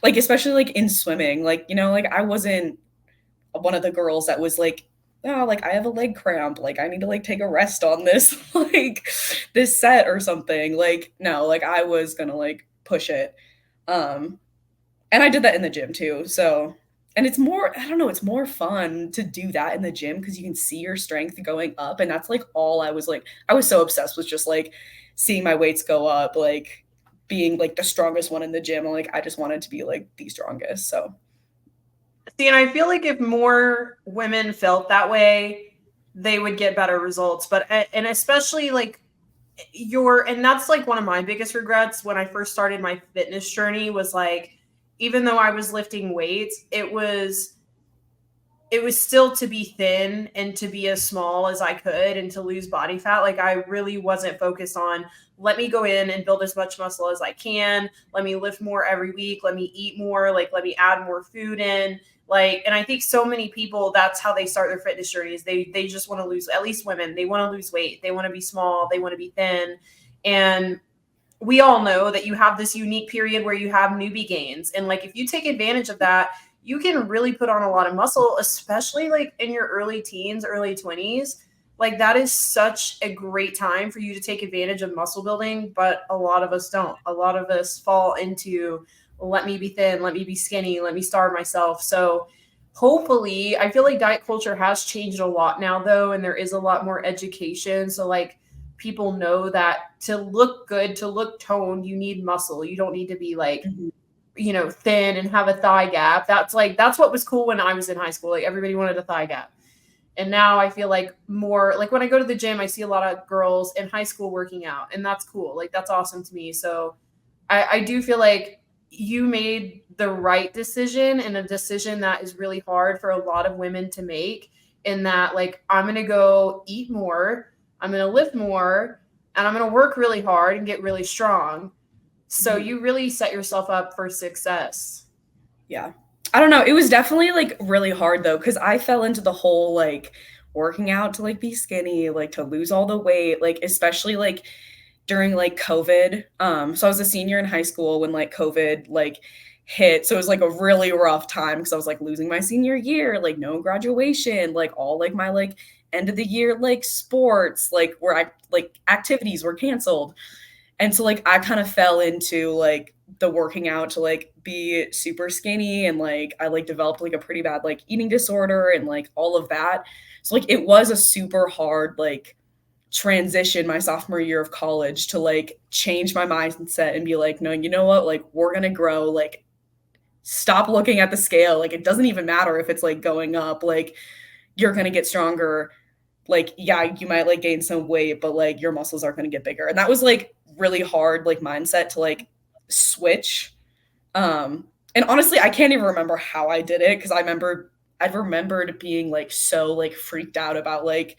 [SPEAKER 3] like especially like in swimming, like you know, like I wasn't one of the girls that was like, oh, like I have a leg cramp, like I need to like take a rest on this like this set or something. Like no, like I was gonna like push it. Um and I did that in the gym too. So and it's more, I don't know, it's more fun to do that in the gym because you can see your strength going up. And that's like all I was like, I was so obsessed with just like seeing my weights go up, like being like the strongest one in the gym. Like I just wanted to be like the strongest. So
[SPEAKER 2] See, and I feel like if more women felt that way, they would get better results. But and especially like and that's like one of my biggest regrets when I first started my fitness journey was like, even though I was lifting weights, it it was still to be thin and to be as small as I could and to lose body fat. Like I really wasn't focused on, let me go in and build as much muscle as I can. Let me lift more every week. Let me eat more. Like, let me add more food in. Like, and I think so many people, that's how they start their fitness journeys. They just want to lose, at least women, they want to lose weight. They want to be small. They want to be thin. And we all know that you have this unique period where you have newbie gains. And like, if you take advantage of that, you can really put on a lot of muscle, especially like in your early teens, early 20s. Like that is such a great time for you to take advantage of muscle building. But a lot of us don't. A lot of us fall into, let me be thin, let me be skinny, let me starve myself. So hopefully, I feel like diet culture has changed a lot now though. And there is a lot more education. So like, people know that to look good, to look toned, you need muscle. You don't need to be like, you know, thin and have a thigh gap. That's what was cool when I was in high school. Like everybody wanted a thigh gap. And now I feel like more like when I go to the gym, I see a lot of girls in high school working out, and that's cool. Like that's awesome to me. So I do feel like you made the right decision, and a decision that is really hard for a lot of women to make, in that like, I'm going to go eat more, I'm going to lift more, and I'm going to work really hard and get really strong. So you really set yourself up for success.
[SPEAKER 3] Yeah. I don't know. It was definitely like really hard though, because I fell into the whole like working out to like be skinny, like to lose all the weight, like especially like during like COVID. So I was a senior in high school when like COVID like hit. So it was like a really rough time because I was like losing my senior year, like no graduation, like all like my like end of the year like sports, like where I like activities were canceled. And so like I kind of fell into like the working out to like be super skinny, and like I like developed like a pretty bad like eating disorder and like all of that. So like it was a super hard like transition my sophomore year of college to like change my mindset and be like, no, you know what? Like we're going to grow, like stop looking at the scale. Like it doesn't even matter if it's like going up, like you're going to get stronger. Like, yeah, you might like gain some weight, but like your muscles are going to get bigger. And that was like really hard, like mindset to like switch. And honestly, I can't even remember how I did it. Cause I remembered being like, so like freaked out about like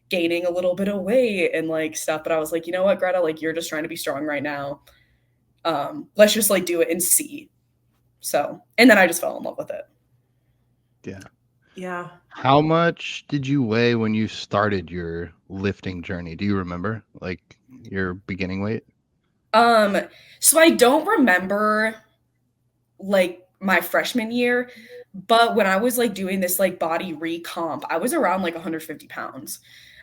[SPEAKER 3] gaining a little bit of weight and like stuff. But I was like, you know what, Greta, like you're just trying to be strong right now. Let's just like do it and see. So, and then I just fell in love with it.
[SPEAKER 1] Yeah.
[SPEAKER 2] Yeah.
[SPEAKER 1] How much did you weigh when you started your lifting journey? Do you remember like your beginning weight?
[SPEAKER 3] So I don't remember like my freshman year, but when I was like doing this like body recomp, I was around like 150 pounds.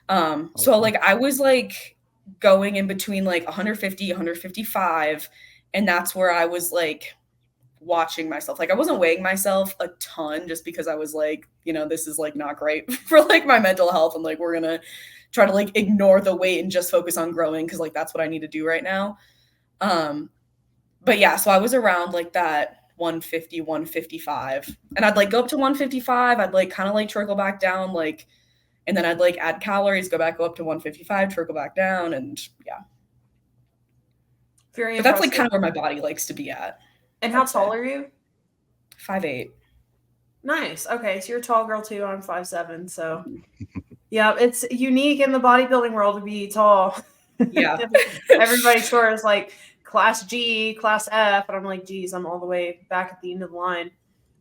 [SPEAKER 3] So like I was like going in between like 150, 155, and that's where I was like watching myself. Like I wasn't weighing myself a ton just because I was like, you know, this is like not great for like my mental health. And like, we're going to try to like ignore the weight and just focus on growing. Cause like, that's what I need to do right now. But yeah, so I was around like that 150, 155, and I'd like go up to 155. I'd like kind of like trickle back down, like, and then I'd like add calories, go up to 155, trickle back down. And yeah.
[SPEAKER 2] Very
[SPEAKER 3] but
[SPEAKER 2] impressive.
[SPEAKER 3] that's like kind of where my body likes to be at.
[SPEAKER 2] And how tall are you?
[SPEAKER 3] 5'8".
[SPEAKER 2] Nice. Okay, so you're a tall girl too. I'm 5'7". So yeah, it's unique in the bodybuilding world to be tall.
[SPEAKER 3] Yeah.
[SPEAKER 2] Everybody sure is like class G, class F, and I'm like, geez, I'm all the way back at the end of the line.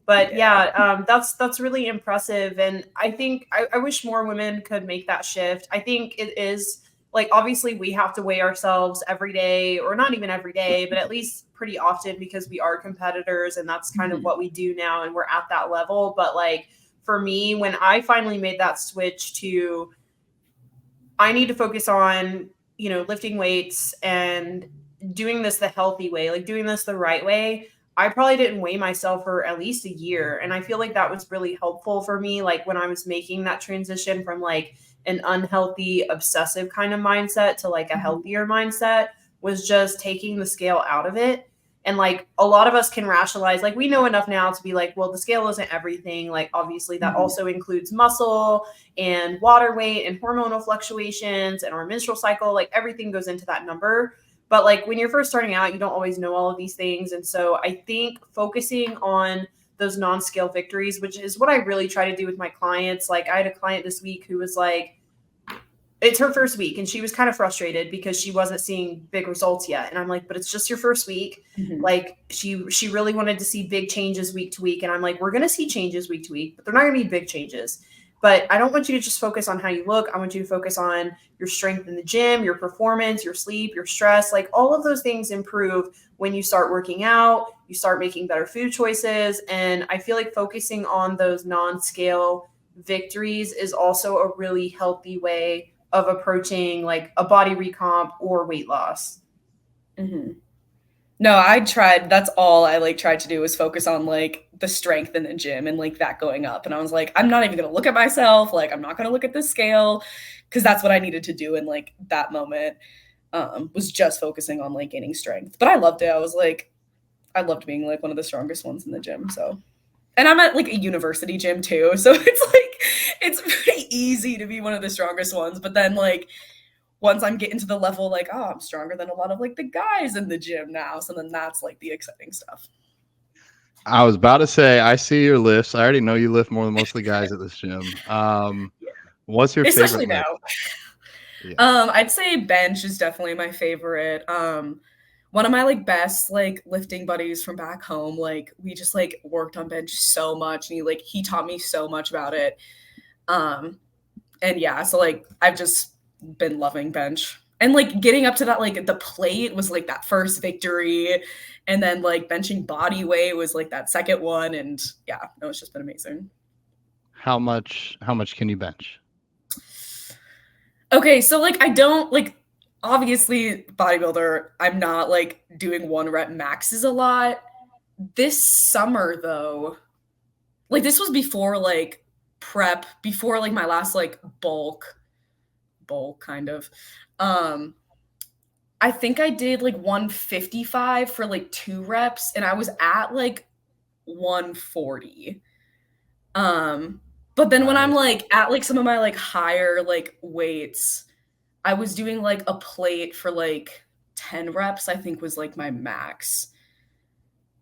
[SPEAKER 2] But yeah, that's really impressive. And I think I wish more women could make that shift. I think it is like, obviously we have to weigh ourselves every day, or not even every day, but at least pretty often, because we are competitors and that's kind of what we do now. And we're at that level. But like for me, when I finally made that switch to, I need to focus on, you know, lifting weights and doing this the healthy way, like doing this the right way, I probably didn't weigh myself for at least a year. And I feel like that was really helpful for me. Like when I was making that transition from like an unhealthy, obsessive kind of mindset to like a healthier mindset, was just taking the scale out of it. And like a lot of us can rationalize, like we know enough now to be like, well, the scale isn't everything. Like obviously that also includes muscle and water weight and hormonal fluctuations and our menstrual cycle. Like everything goes into that number. But like when you're first starting out, you don't always know all of these things. And so I think focusing on those non-scale victories, which is what I really try to do with my clients. Like I had a client this week who was like, it's her first week and she was kind of frustrated because she wasn't seeing big results yet. And I'm like, but it's just your first week. Like she really wanted to see big changes week to week. And I'm like, we're going to see changes week to week, but they're not going to be big changes. But I don't want you to just focus on how you look. I want you to focus on your strength in the gym, your performance, your sleep, your stress. Like all of those things improve when you start working out, you start making better food choices. And I feel like focusing on those non-scale victories is also a really healthy way of approaching like a body recomp or weight loss.
[SPEAKER 3] No, I tried. That's all I like tried to do was focus on like the strength in the gym and like that going up. And I was like, I'm not even going to look at myself. Like, I'm not going to look at the scale because that's what I needed to do in like that moment. Was just focusing on like gaining strength. But I loved it. I was like, I loved being like one of the strongest ones in the gym. So, and I'm at like a university gym too. So it's like, it's pretty easy to be one of the strongest ones. But then like, once I'm getting to the level, like, oh, I'm stronger than a lot of like the guys in the gym now. So then that's like the exciting stuff.
[SPEAKER 1] I was about to say, I see your lifts. I already know you lift more than most of the guys at this gym. What's your
[SPEAKER 3] Especially
[SPEAKER 1] favorite
[SPEAKER 3] lift? Now? I'd say bench is definitely my favorite. One of my like best like lifting buddies from back home, like we just like worked on bench so much and he taught me so much about it. And yeah, so like I've just been loving bench and like getting up to that like the plate was like that first victory, and then like benching body weight was like that second one, and yeah, no, it's just been amazing.
[SPEAKER 1] How much can you bench?
[SPEAKER 3] Okay, so like I don't like obviously bodybuilder, I'm not like doing 1 rep maxes a lot. This summer though, like this was before like prep, before like my last like bulk kind of. I think I did like 155 for like 2 reps and I was at like 140. But then when I'm like at like some of my like higher like weights, I was doing like a plate for like 10 reps, I think was like my max.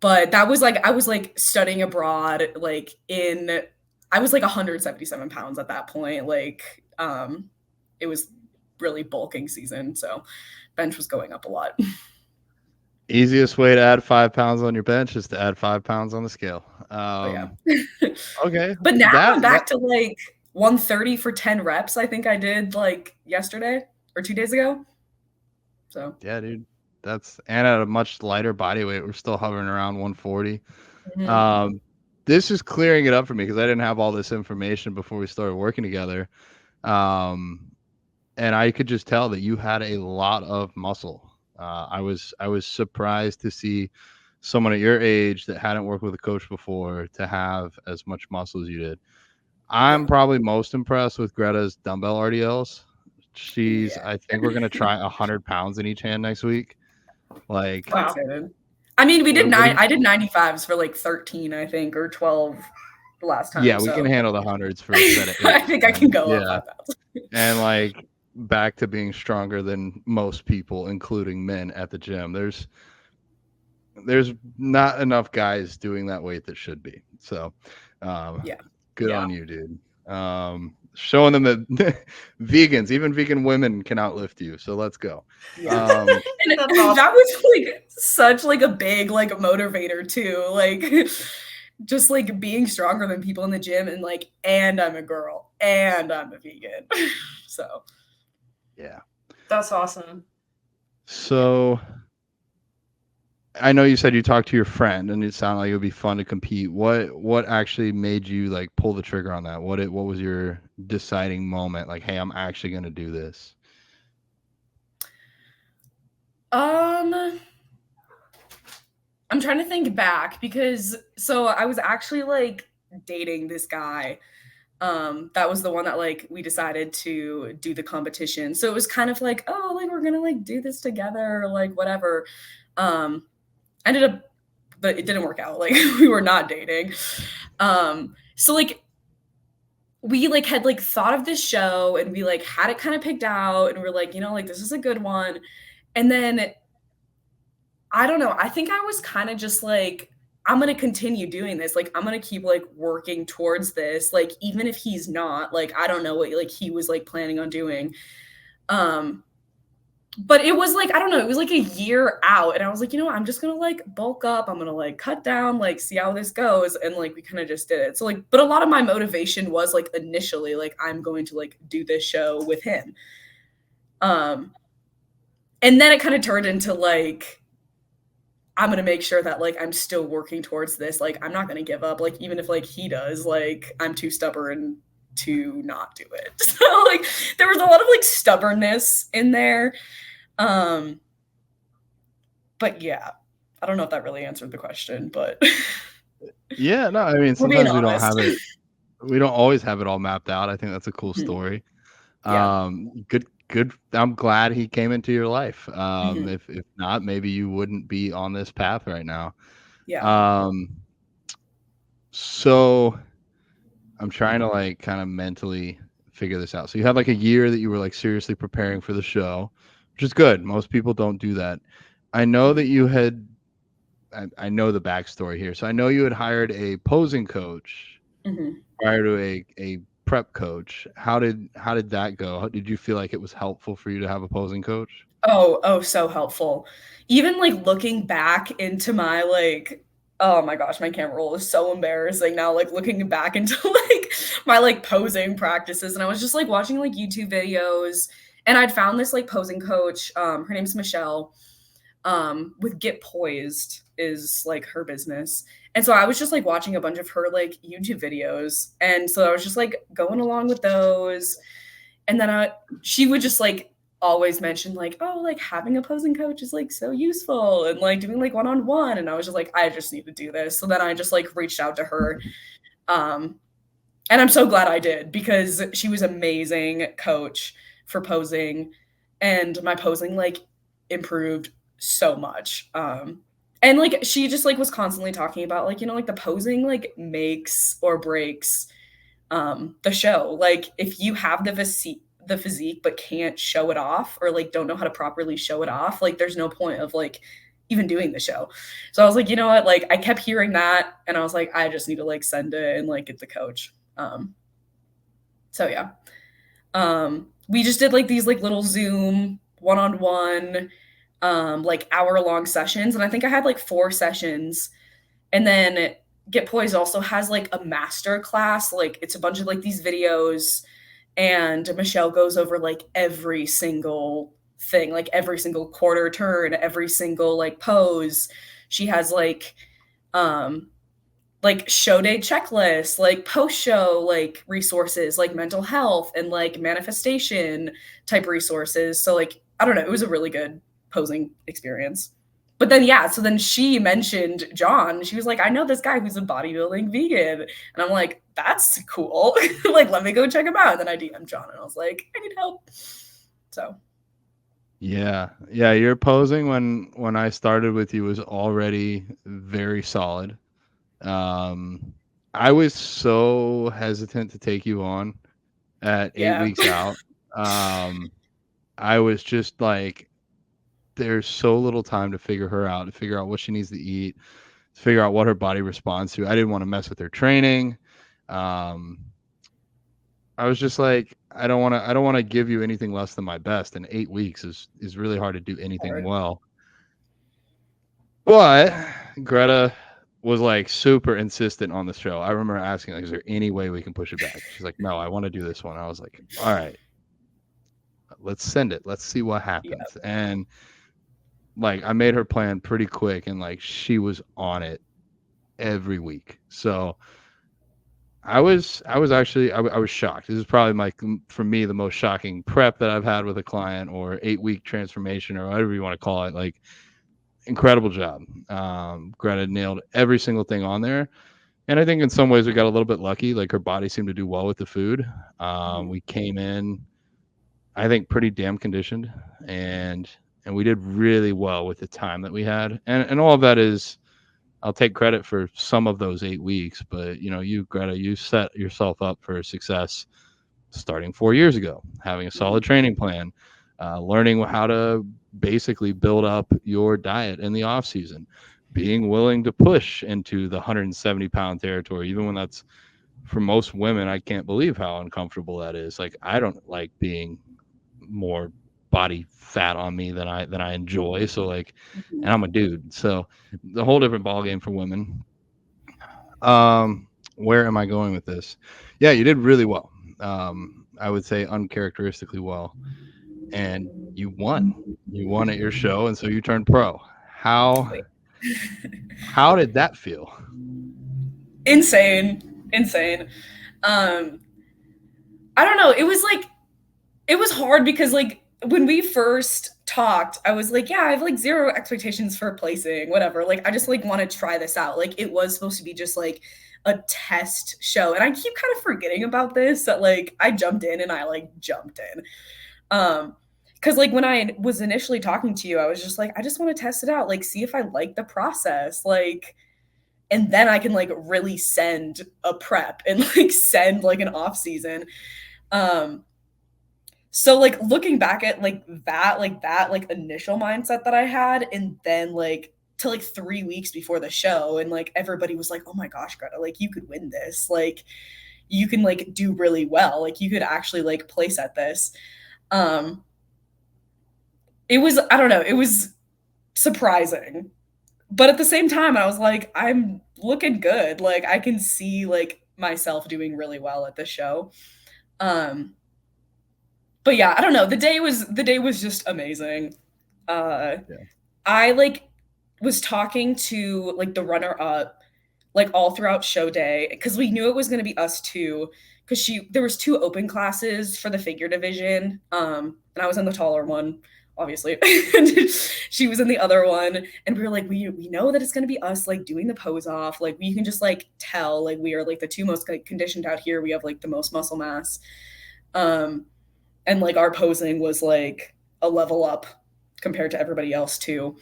[SPEAKER 3] But that was like I was like studying abroad like I was like 177 pounds at that point. Like it was really bulking season, so bench was going up a lot.
[SPEAKER 1] Easiest way to add 5 pounds on your bench is to add 5 pounds on the scale. Okay.
[SPEAKER 3] But now I'm back to like 130 for 10 reps. I think I did like yesterday or 2 days ago. So
[SPEAKER 1] yeah, dude. And at a much lighter body weight, we're still hovering around 140. This is clearing it up for me because I didn't have all this information before we started working together. And I could just tell that you had a lot of muscle. I was surprised to see someone at your age that hadn't worked with a coach before to have as much muscle as you did. I'm probably most impressed with Greta's dumbbell RDLs. I think we're gonna try 100 pounds in each hand next week. Like,
[SPEAKER 3] wow. I mean, I did 95s for like 13, I think, or 12 the last time.
[SPEAKER 1] Yeah, we can handle the hundreds for a set of 8.
[SPEAKER 3] I think I can go up 5,000.
[SPEAKER 1] And like back to being stronger than most people, including men at the gym. There's not enough guys doing that weight that should be. So good on you, dude. Showing them that vegans, even vegan women, can outlift you. So let's go.
[SPEAKER 3] And that was like such like a big like motivator too. Like just like being stronger than people in the gym and I'm a girl and I'm a vegan. So
[SPEAKER 1] yeah,
[SPEAKER 2] that's awesome.
[SPEAKER 1] So I know you said you talked to your friend and it sounded like it would be fun to compete. What actually made you like pull the trigger on that? What was your deciding moment? Like, hey, I'm actually going to do this.
[SPEAKER 3] I'm trying to think back because so I was actually like dating this guy. That was the one that like we decided to do the competition. So it was kind of like, oh, like we're gonna like do this together or like whatever. Ended up, but it didn't work out. Like we were not dating. So like we like had like thought of this show and we like had it kind of picked out and we're like, you know, like this is a good one. And then I don't know. I think I was kind of just like, I'm going to continue doing this. Like, I'm going to keep like working towards this. Like, even if he's not, like, I don't know what like he was like planning on doing. But it was like, I don't know, it was like a year out. And I was like, you know what, I'm just going to like bulk up. I'm going to like cut down, like see how this goes. And like, we kind of just did it. So like, but a lot of my motivation was like initially, like, I'm going to like do this show with him. And then it kind of turned into like, I'm going to make sure that like I'm still working towards this. Like, I'm not going to give up. Like, even if like he does, like, I'm too stubborn to not do it. So like, there was a lot of like stubbornness in there. But yeah, I don't know if that really answered the question, but
[SPEAKER 1] yeah, no, I mean,
[SPEAKER 3] we're being
[SPEAKER 1] sometimes we don't
[SPEAKER 3] honest.
[SPEAKER 1] have it. We don't always have it all mapped out. I think that's a cool
[SPEAKER 3] Mhm.
[SPEAKER 1] story.
[SPEAKER 3] Yeah.
[SPEAKER 1] Good. I'm glad he came into your life.
[SPEAKER 3] Mhm.
[SPEAKER 1] If not, maybe you wouldn't be on this path right now.
[SPEAKER 3] Yeah.
[SPEAKER 1] So I'm trying to like kind of mentally figure this out. So you had like a year that you were like seriously preparing for the show, which is good. Most people don't do that. I know that you had, I know the backstory here. So I know you had hired a posing coach
[SPEAKER 3] Mhm.
[SPEAKER 1] prior to a prep coach. How did that go? Did you feel like it was helpful for you to have a posing coach?
[SPEAKER 3] Oh, so helpful. Even like looking back into my like, oh my gosh, my camera roll is so embarrassing now. Like looking back into like my like posing practices, and I was just like watching like YouTube videos, and I'd found this like posing coach. Her name's Michelle. With Get Poised is like her business. And so I was just like watching a bunch of her like YouTube videos. And so I was just like going along with those. And then she would just like always mention like, oh, like having a posing coach is like so useful, and like doing like one-on-one. And I was just like, I just need to do this. So then I just like reached out to her. And I'm so glad I did, because she was amazing coach for posing, and my posing like improved so much. And like she just like was constantly talking about like, you know, like the posing like makes or breaks the show. Like if you have the physique but can't show it off, or like don't know how to properly show it off, like there's no point of like even doing the show. So I was like, you know what, like I kept hearing that, and I was like, I just need to like send it and like get the coach. So yeah. We just did like these like little Zoom one-on-one like hour-long sessions, and I think I had like 4 sessions. And then Get Poised also has like a master class. Like it's a bunch of like these videos, and Michelle goes over like every single thing, like every single quarter turn, every single like pose. She has like show day checklists, like post show like resources, like mental health and like manifestation type resources. So like I don't know, it was a really good posing experience. But then yeah, so then she mentioned John. She was like, I know this guy who's a bodybuilding vegan. And I'm like, that's cool. Like, let me go check him out. And then I DM'd John, and I was like, I need help. So
[SPEAKER 1] Yeah. Your posing when I started with you was already very solid. I was so hesitant to take you on at 8
[SPEAKER 3] yeah.
[SPEAKER 1] weeks out. I was just like, there's so little time to figure her out, to figure out what she needs to eat, to figure out what her body responds to. I didn't want to mess with her training. I was just like, I don't want to give you anything less than my best. And 8 weeks is really hard to do anything
[SPEAKER 3] Hard.
[SPEAKER 1] well. But Greta was like super insistent on the show. I remember asking, like, is there any way we can push it back? She's like, no, I want to do this one. I was like, all right, let's send it. Let's see what happens.
[SPEAKER 3] Yeah.
[SPEAKER 1] And like, I made her plan pretty quick, and like, she was on it every week. So I was actually, I was shocked. This is probably for me, the most shocking prep that I've had with a client, or 8-week transformation, or whatever you want to call it. Like, incredible job. Greta nailed every single thing on there. And I think in some ways we got a little bit lucky. Like, her body seemed to do well with the food. We came in, I think, pretty damn conditioned, and we did really well with the time that we had. And all of that is, I'll take credit for some of those 8 weeks, but you know, Greta, you set yourself up for success starting 4 years ago, having a solid training plan, learning how to basically build up your diet in the off season, being willing to push into the 170-pound territory, even when that's, for most women, I can't believe how uncomfortable that is. Like, I don't like being more body fat on me than I enjoy. So like, and I'm a dude, so the whole different ball game for women. Where am I going with this? Yeah, you did really well. I would say uncharacteristically well, and you won. You won at your show, and so you turned pro. How did that feel?
[SPEAKER 3] Insane. I don't know. It was hard because like when we first talked, I was like, yeah, I have like zero expectations for placing, whatever. Like I just like want to try this out. Like it was supposed to be just like a test show. And I keep kind of forgetting about this, that like I jumped in. Because like when I was initially talking to you, I was just like, I just want to test it out, like see if I like the process, like, and then I can like really send a prep and like send like an off season. So like looking back at that initial mindset that I had, and then like to like 3 weeks before the show, and like everybody was like, oh my gosh, Greta, like you could win this, like you can like do really well, like you could actually like place at this. It was, I don't know, it was surprising, but at the same time I was like, I'm looking good, like I can see like myself doing really well at this show. But yeah, I don't know, the day was just amazing. Yeah. I like was talking to like the runner up like all throughout show day, because we knew it was going to be us two, because there was 2 open classes for the figure division, and I was in the taller one, obviously. She was in the other one, and we were like, we know that it's going to be us like doing the pose off, like we can just like tell like we are like the 2 most like conditioned out here, we have like the most muscle mass, and like our posing was like a level up compared to everybody else too.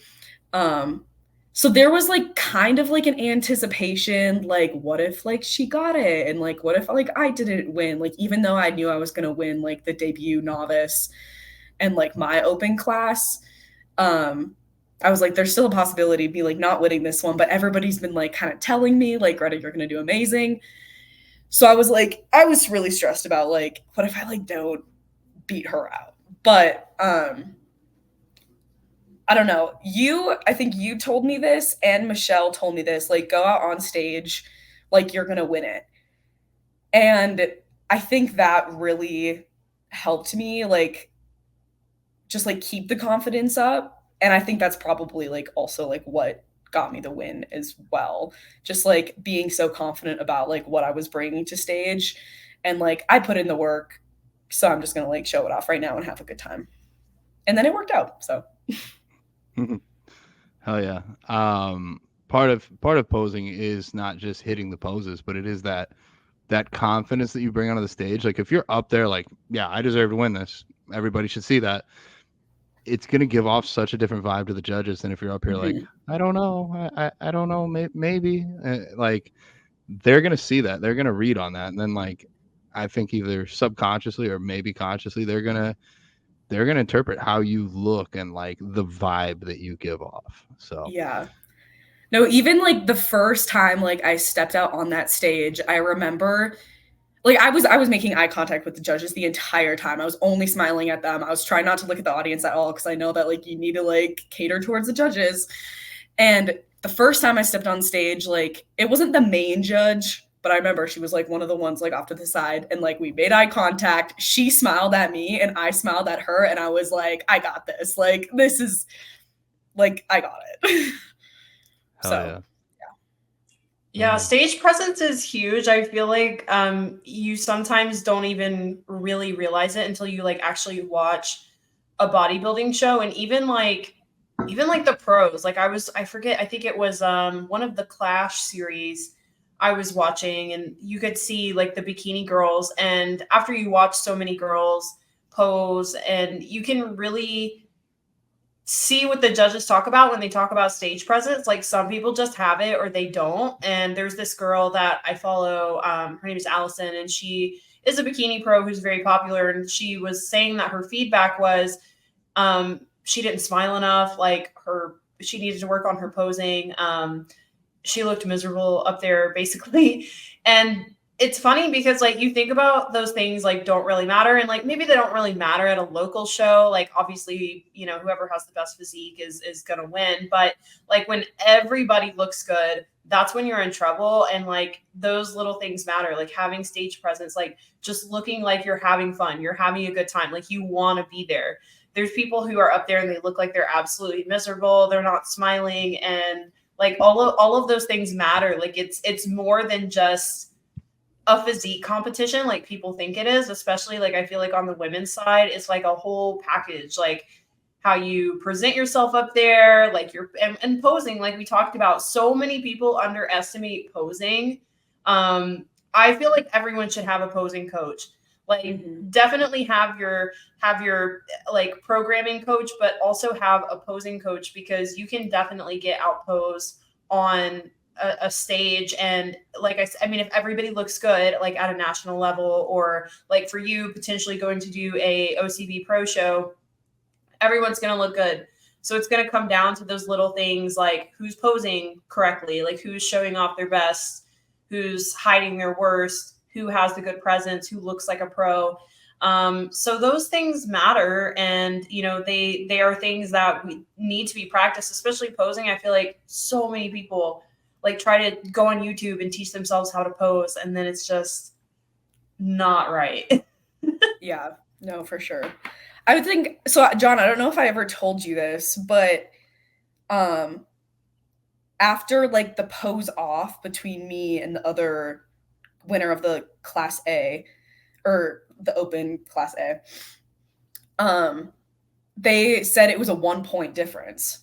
[SPEAKER 3] So there was like kind of like an anticipation, like what if like she got it, and like what if like I didn't win, like even though I knew I was gonna win like the debut novice and like my open class, I was like, there's still a possibility of me like not winning this one, but everybody's been like kind of telling me like, Greta, you're gonna do amazing. So I was like, I was really stressed about like, what if I like don't beat her out? But I don't know. I think you told me this, and Michelle told me this, like go out on stage like you're going to win it. And I think that really helped me like just like keep the confidence up. And I think that's probably like also like what got me the win as well. Just like being so confident about like what I was bringing to stage, and like I put in the work, so I'm just going to like show it off right now and have a good time. And then it worked out. So
[SPEAKER 1] hell yeah. Part of posing is not just hitting the poses, but it is that confidence that you bring onto the stage. Like if you're up there like, yeah, I deserve to win this, everybody should see that, it's going to give off such a different vibe to the judges than if you're up here like, I don't know, I don't know, maybe like they're going to see that, they're going to read on that, and then like I think either subconsciously or maybe consciously they're going to interpret how you look and like the vibe that you give off. So
[SPEAKER 3] yeah. No, even like the first time like I stepped out on that stage, I remember like I was making eye contact with the judges the entire time. I was only smiling at them. I was trying not to look at the audience at all, because I know that like you need to like cater towards the judges. And the first time I stepped on stage, like it wasn't the main judge, but I remember she was like one of the ones like off to the side, and like we made eye contact. She smiled at me and I smiled at her, and I was like, I got this. Like this is like I got it. So
[SPEAKER 2] yeah, stage presence is huge. I feel like you sometimes don't even really realize it until you like actually watch a bodybuilding show. And even like the pros, like I forget, I think it was one of the Clash series I was watching, and you could see like the bikini girls, and after you watch so many girls pose, and you can really see what the judges talk about when they talk about stage presence. Like some people just have it or they don't. And there's this girl that I follow, her name is Allison, and she is a bikini pro who's very popular, and she was saying that her feedback was she didn't smile enough, like her she needed to work on her posing. She looked miserable up there basically. And it's funny because like you think about those things like don't really matter, and like maybe they don't really matter at a local show. Like obviously, you know, whoever has the best physique is gonna win. But like when everybody looks good, that's when you're in trouble. And like those little things matter, like having stage presence, like just looking like you're having fun, you're having a good time, like you want to be there. There's people who are up there and they look like they're absolutely miserable, they're not smiling, and like all of those things matter. Like it's more than just a physique competition like people think it is, especially like I feel like on the women's side it's like a whole package, like how you present yourself up there, like you're and posing, like we talked about. So many people underestimate posing. I feel like everyone should have a posing coach. Like definitely have your like programming coach, but also have a posing coach, because you can definitely get outposed on a stage. And like I mean, if everybody looks good, like at a national level, or like for you potentially going to do a OCB pro show, everyone's going to look good. So it's going to come down to those little things, like who's posing correctly, like who's showing off their best, who's hiding their worst, who has the good presence, who looks like a pro. So those things matter. And, you know, they are things that we need to be practiced, especially posing. I feel like so many people like try to go on YouTube and teach themselves how to pose, and then it's just not right.
[SPEAKER 3] Yeah, no, for sure. I would think so. John, I don't know if I ever told you this, but after like the pose off between me and the other winner of the class A, or the open class A, they said it was a 1 point difference.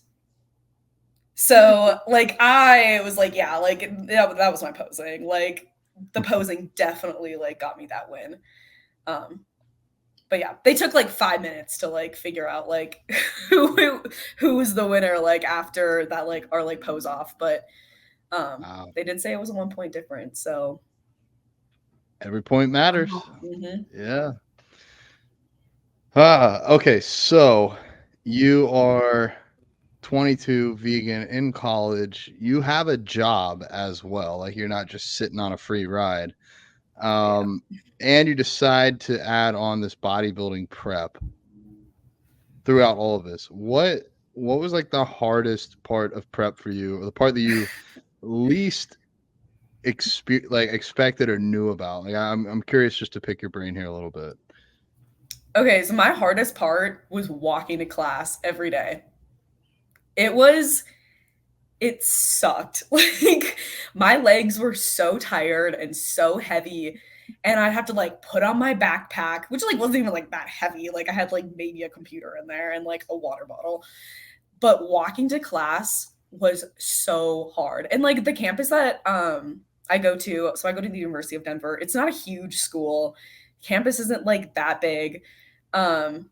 [SPEAKER 3] So like I was like, yeah, like that was my posing. Like the posing definitely like got me that win. But yeah, they took like 5 minutes to like figure out like who was the winner, like after that, like our like pose off. But wow. They did say it was a 1 point difference. So
[SPEAKER 1] every point matters. Yeah. Okay, so you are 22, vegan, in college. You have a job as well. Like you're not just sitting on a free ride. And you decide to add on this bodybuilding prep throughout all of this. What was like the hardest part of prep for you, or the part that you least expected or knew about? Like I'm curious just to pick your brain here a little bit.
[SPEAKER 3] Okay, so my hardest part was walking to class every day. It sucked. Like my legs were so tired and so heavy, and I'd have to like put on my backpack, which like wasn't even like that heavy. Like I had like maybe a computer in there and like a water bottle. But walking to class was so hard. And like the campus that I go to, so I go to the University of Denver. It's not a huge school. Campus isn't like that big. And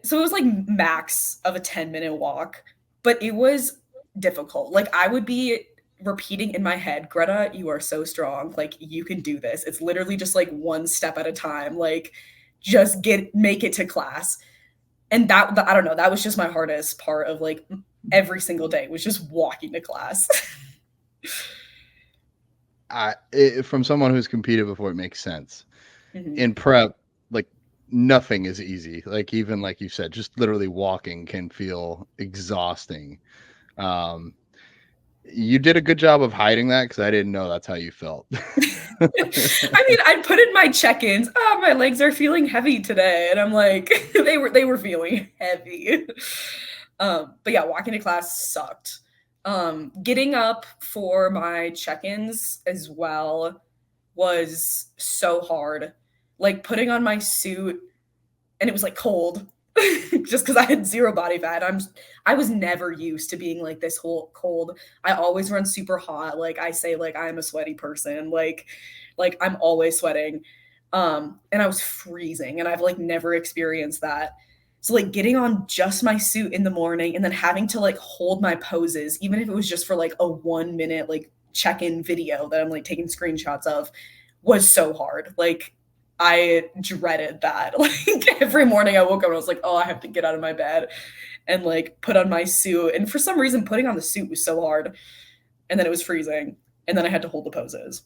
[SPEAKER 3] so it was like max of a 10-minute walk, but it was difficult. Like I would be repeating in my head, Greta, you are so strong. Like you can do this. It's literally just like one step at a time. Like just make it to class. And that, I don't know, that was just my hardest part of like every single day was just walking to class.
[SPEAKER 1] From someone who's competed before, it makes sense. In prep, like nothing is easy. Like even like you said, just literally walking can feel exhausting. You did a good job of hiding that, because I didn't know that's how you felt.
[SPEAKER 3] I mean, I put in my check-ins. Oh, my legs are feeling heavy today, and I'm like, they were feeling heavy. But yeah, walking to class sucked. Getting up for my check-ins as well was so hard. Like putting on my suit, and it was like cold. Just because I had zero body fat. I was never used to being like this whole cold. I always run super hot. Like I say, like I'm a sweaty person. Like I'm always sweating. And I was freezing, and I've like never experienced that. So like getting on just my suit in the morning and then having to like hold my poses, even if it was just for like a 1 minute like check-in video that I'm like taking screenshots of, was so hard. Like I dreaded that. Like every morning I woke up and I was like, oh, I have to get out of my bed and like put on my suit. And for some reason, putting on the suit was so hard. And then it was freezing. And then I had to hold the poses.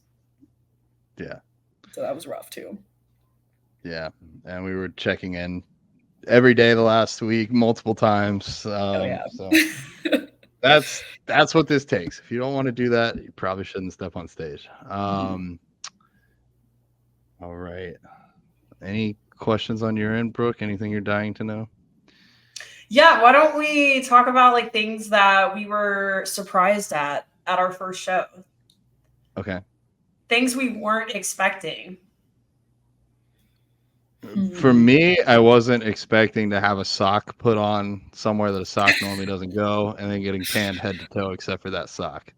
[SPEAKER 1] Yeah.
[SPEAKER 3] So that was rough too.
[SPEAKER 1] Yeah. And we were checking in every day the last week, multiple times. So that's what this takes. If you don't want to do that, you probably shouldn't step on stage. All right. Any questions on your end, Brooke? Anything you're dying to know?
[SPEAKER 2] Yeah, why don't we talk about like things that we were surprised at our first show?
[SPEAKER 1] Okay.
[SPEAKER 2] Things we weren't expecting.
[SPEAKER 1] For me, I wasn't expecting to have a sock put on somewhere that a sock normally doesn't go, and then getting tanned head to toe except for that sock.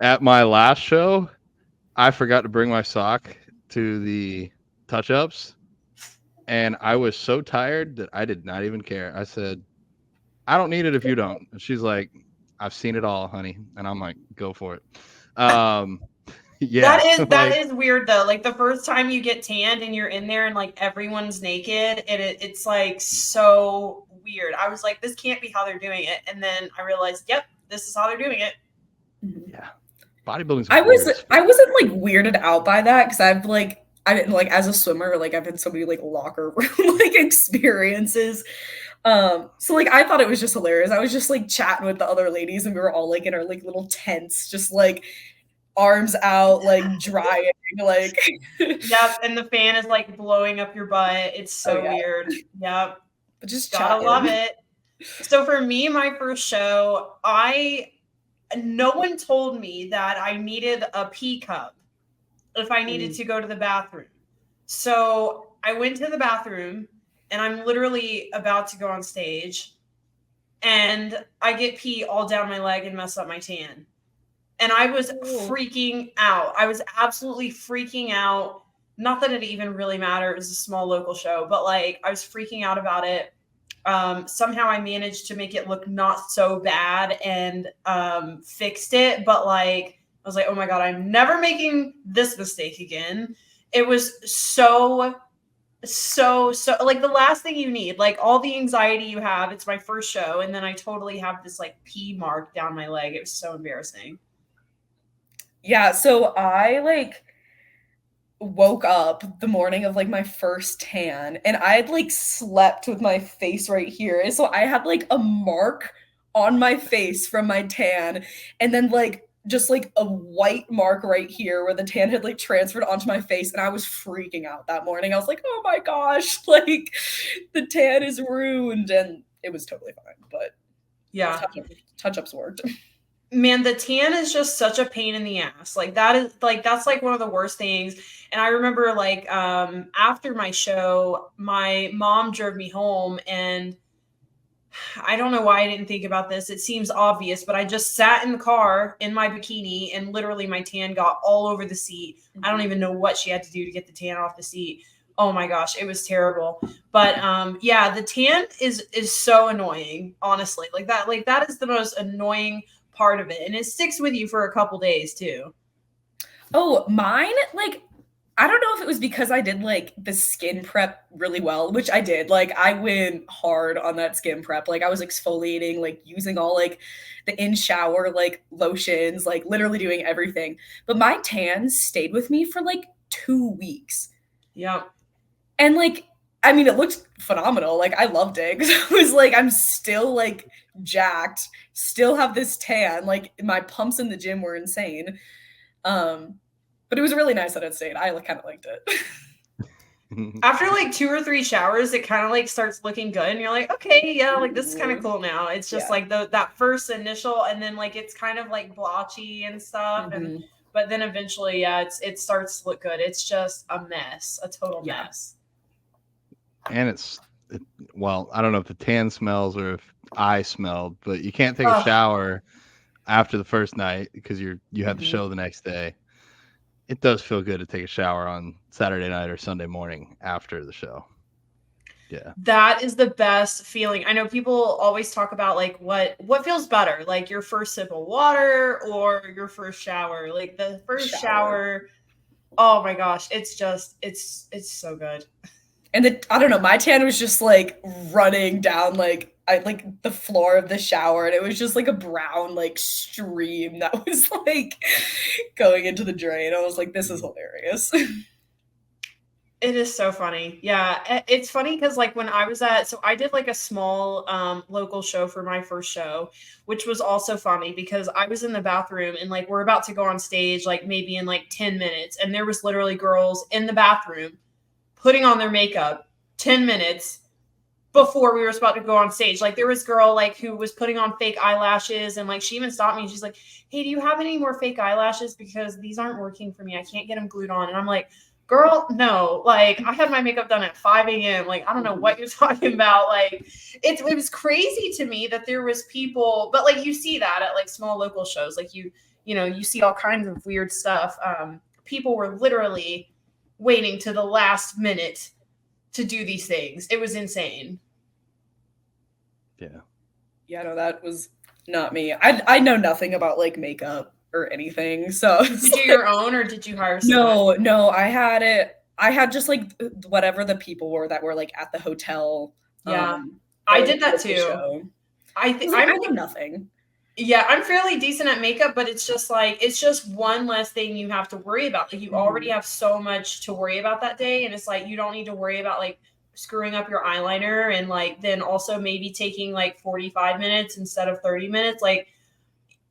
[SPEAKER 1] At my last show, I forgot to bring my sock to the touch-ups, and I was so tired that I did not even care. I said, I don't need it if you don't. And she's like, I've seen it all, honey. And I'm like, go for it. Yeah.
[SPEAKER 2] That is weird though. Like the first time you get tanned and you're in there and like everyone's naked, it's like so weird. I was like, this can't be how they're doing it. And then I realized, yep, this is how they're doing it.
[SPEAKER 1] Yeah. Bodybuilding's
[SPEAKER 3] I wasn't like weirded out by that because I didn't like as a swimmer, like I've had so many like locker room like experiences. So like I thought it was just hilarious. I was just like chatting with the other ladies and we were all like in our like little tents, just like arms out, like drying, like
[SPEAKER 2] yep, and the fan is like blowing up your butt. It's so weird. Yep.
[SPEAKER 3] But just
[SPEAKER 2] gotta love it. So for me, my first show, no one told me that I needed a pee cup if I needed to go to the bathroom. So I went to the bathroom and I'm literally about to go on stage and I get pee all down my leg and mess up my tan. And I was freaking out. I was absolutely freaking out. Not that it even really mattered. It was a small local show, but like I was freaking out about it. Somehow I managed to make it look not so bad and fixed it. But like, I was like, oh my God, I'm never making this mistake again. It was so like the last thing you need, like all the anxiety you have. It's my first show. And then I totally have this like pee mark down my leg. It was so embarrassing.
[SPEAKER 3] Yeah, so I like woke up the morning of like my first tan and I had like slept with my face right here. And so I had like a mark on my face from my tan and then like just like a white mark right here where the tan had like transferred onto my face and I was freaking out that morning. I was like, oh my gosh, like the tan is ruined, and it was totally fine, but
[SPEAKER 2] yeah,
[SPEAKER 3] touch-ups worked.
[SPEAKER 2] Man, the tan is just such a pain in the ass. Like that's like one of the worst things. And I remember like after my show, my mom drove me home and I don't know why I didn't think about this. It seems obvious, but I just sat in the car in my bikini and literally my tan got all over the seat. I don't even know what she had to do to get the tan off the seat. Oh my gosh, it was terrible. But yeah, the tan is so annoying, honestly. Like that is the most annoying part of it, and it sticks with you for a couple days too.
[SPEAKER 3] Oh, mine, like I don't know if it was because I did like the skin prep really well, which I did. Like I went hard on that skin prep. Like I was exfoliating, like using all like the in shower like lotions, like literally doing everything. But my tan stayed with me for like 2 weeks.
[SPEAKER 2] Yeah.
[SPEAKER 3] And like I mean, it looked phenomenal. Like I loved it because I was like, I'm still like jacked, still have this tan. Like my pumps in the gym were insane. But it was really nice that it stayed. I kind of liked it.
[SPEAKER 2] After like 2 or 3 showers, it kind of like starts looking good, and you're like, okay, yeah, like this is kind of cool now. It's just like that first initial, and then like it's kind of like blotchy and stuff, and but then eventually, it starts to look good. It's just a mess, a total mess.
[SPEAKER 1] And well, I don't know if the tan smells or if I smelled, but you can't take a shower after the first night because you have the show the next day. It does feel good to take a shower on Saturday night or Sunday morning after the show. Yeah.
[SPEAKER 2] That is the best feeling. I know people always talk about like what feels better, like your first sip of water or your first shower. Like the first shower, oh my gosh, it's so good.
[SPEAKER 3] And I don't know, my tan was just like running down like like the floor of the shower, and it was just like a brown like stream that was like going into the drain. I was like, this is hilarious.
[SPEAKER 2] It is so funny. Yeah, it's funny because like when I was so I did like a small local show for my first show, which was also funny because I was in the bathroom and like we're about to go on stage like maybe in like 10 minutes, and there was literally girls in the bathroom putting on their makeup 10 minutes before we were about to go on stage. Like there was a girl like who was putting on fake eyelashes, and like she even stopped me and she's like, "Hey, do you have any more fake eyelashes? Because these aren't working for me. I can't get them glued on." And I'm like, girl, no, like I had my makeup done at 5 a.m. Like, I don't know what you're talking about. Like it was crazy to me that there was people, but like you see that at like small local shows, like you know, you see all kinds of weird stuff. People were literally waiting to the last minute to do these things. It was insane.
[SPEAKER 1] Yeah.
[SPEAKER 3] Yeah, no, that was not me. I know nothing about like makeup or anything. So
[SPEAKER 2] did you do your own or did you hire someone?
[SPEAKER 3] No, I had just like whatever the people were that were like at the hotel.
[SPEAKER 2] Yeah. I did that too.
[SPEAKER 3] I know nothing.
[SPEAKER 2] Yeah, I'm fairly decent at makeup, but it's just one less thing you have to worry about. Like you already have so much to worry about that day, and it's like you don't need to worry about like screwing up your eyeliner and like then also maybe taking like 45 minutes instead of 30 minutes. Like,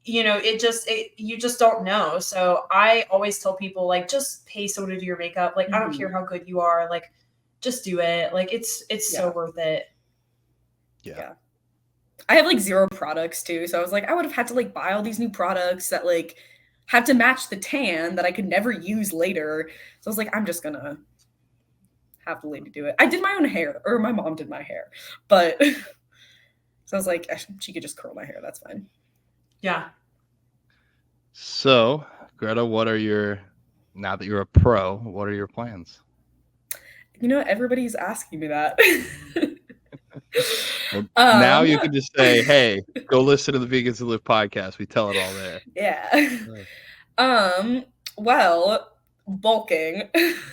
[SPEAKER 2] you know, you just don't know. So I always tell people like just pay someone to do your makeup. Like I don't care how good you are, like just do it. Like it's so worth it.
[SPEAKER 1] Yeah.
[SPEAKER 3] I have like 0 products too. So I was like, I would have had to like buy all these new products that like had to match the tan that I could never use later. So I was like, I'm just gonna have the lady do it. I did my own hair, or my mom did my hair, but so I was like, she could just curl my hair. That's fine.
[SPEAKER 2] Yeah.
[SPEAKER 1] So, Greta, now that you're a pro, what are your plans?
[SPEAKER 3] You know, everybody's asking me that.
[SPEAKER 1] Well, now you can just say, hey, go listen to the Vegans Who Live podcast. We tell it all there.
[SPEAKER 3] Yeah. Well, bulking.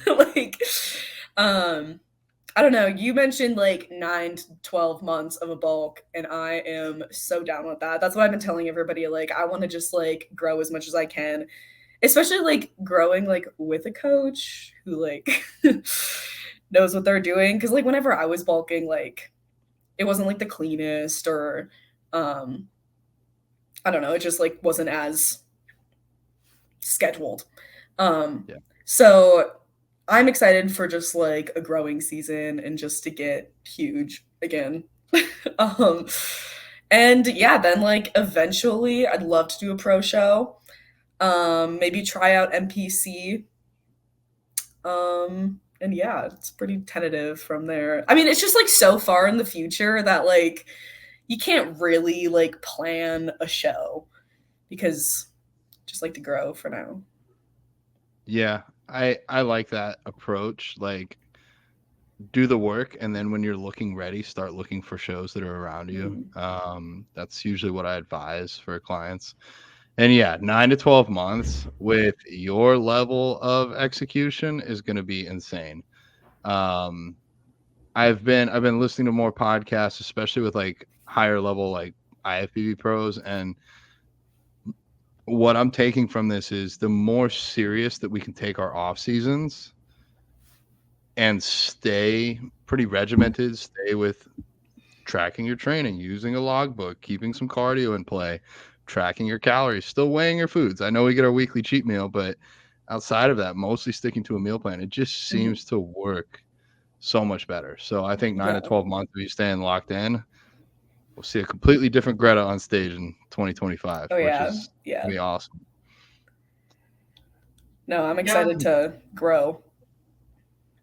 [SPEAKER 3] Like, I don't know. You mentioned like 9 to 12 months of a bulk, and I am so down with that. That's what I've been telling everybody. Like, I want to just like grow as much as I can, especially like growing like with a coach who like knows what they're doing. Cause like whenever I was bulking, like it wasn't like the cleanest, or I don't know, it just like wasn't as scheduled. So I'm excited for just like a growing season and just to get huge again. And yeah, then like eventually I'd love to do a pro show. Maybe try out NPC. And yeah, it's pretty tentative from there. I mean, it's just like so far in the future that like you can't really like plan a show because just like to grow for now.
[SPEAKER 1] Yeah, I like that approach. Like, do the work, and then when you're looking ready, start looking for shows that are around you. That's usually what I advise for clients. And yeah, 9 to 12 months with your level of execution is going to be insane. I've been listening to more podcasts, especially with like higher level like IFBB pros, and what I'm taking from this is the more serious that we can take our off seasons and stay pretty regimented, stay with tracking your training, using a logbook, keeping some cardio in play, tracking your calories, still weighing your foods. I know we get our weekly cheat meal, but outside of that, mostly sticking to a meal plan. It just seems to work so much better. So I think 9 to 12 months of you staying locked in, we'll see a completely different Greta on stage in 2025, which is gonna be awesome.
[SPEAKER 3] No, I'm excited to grow.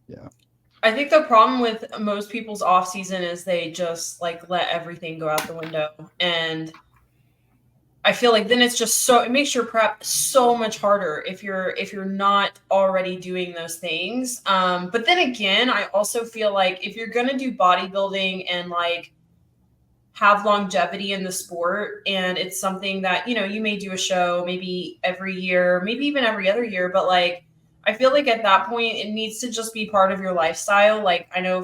[SPEAKER 1] Yeah.
[SPEAKER 2] I think the problem with most people's off season is they just like let everything go out the window, and I feel like then it's just it makes your prep so much harder if you're not already doing those things. But then again, I also feel like if you're gonna do bodybuilding and like have longevity in the sport, and it's something that, you know, you may do a show maybe every year, maybe even every other year, but like I feel like at that point it needs to just be part of your lifestyle. Like I know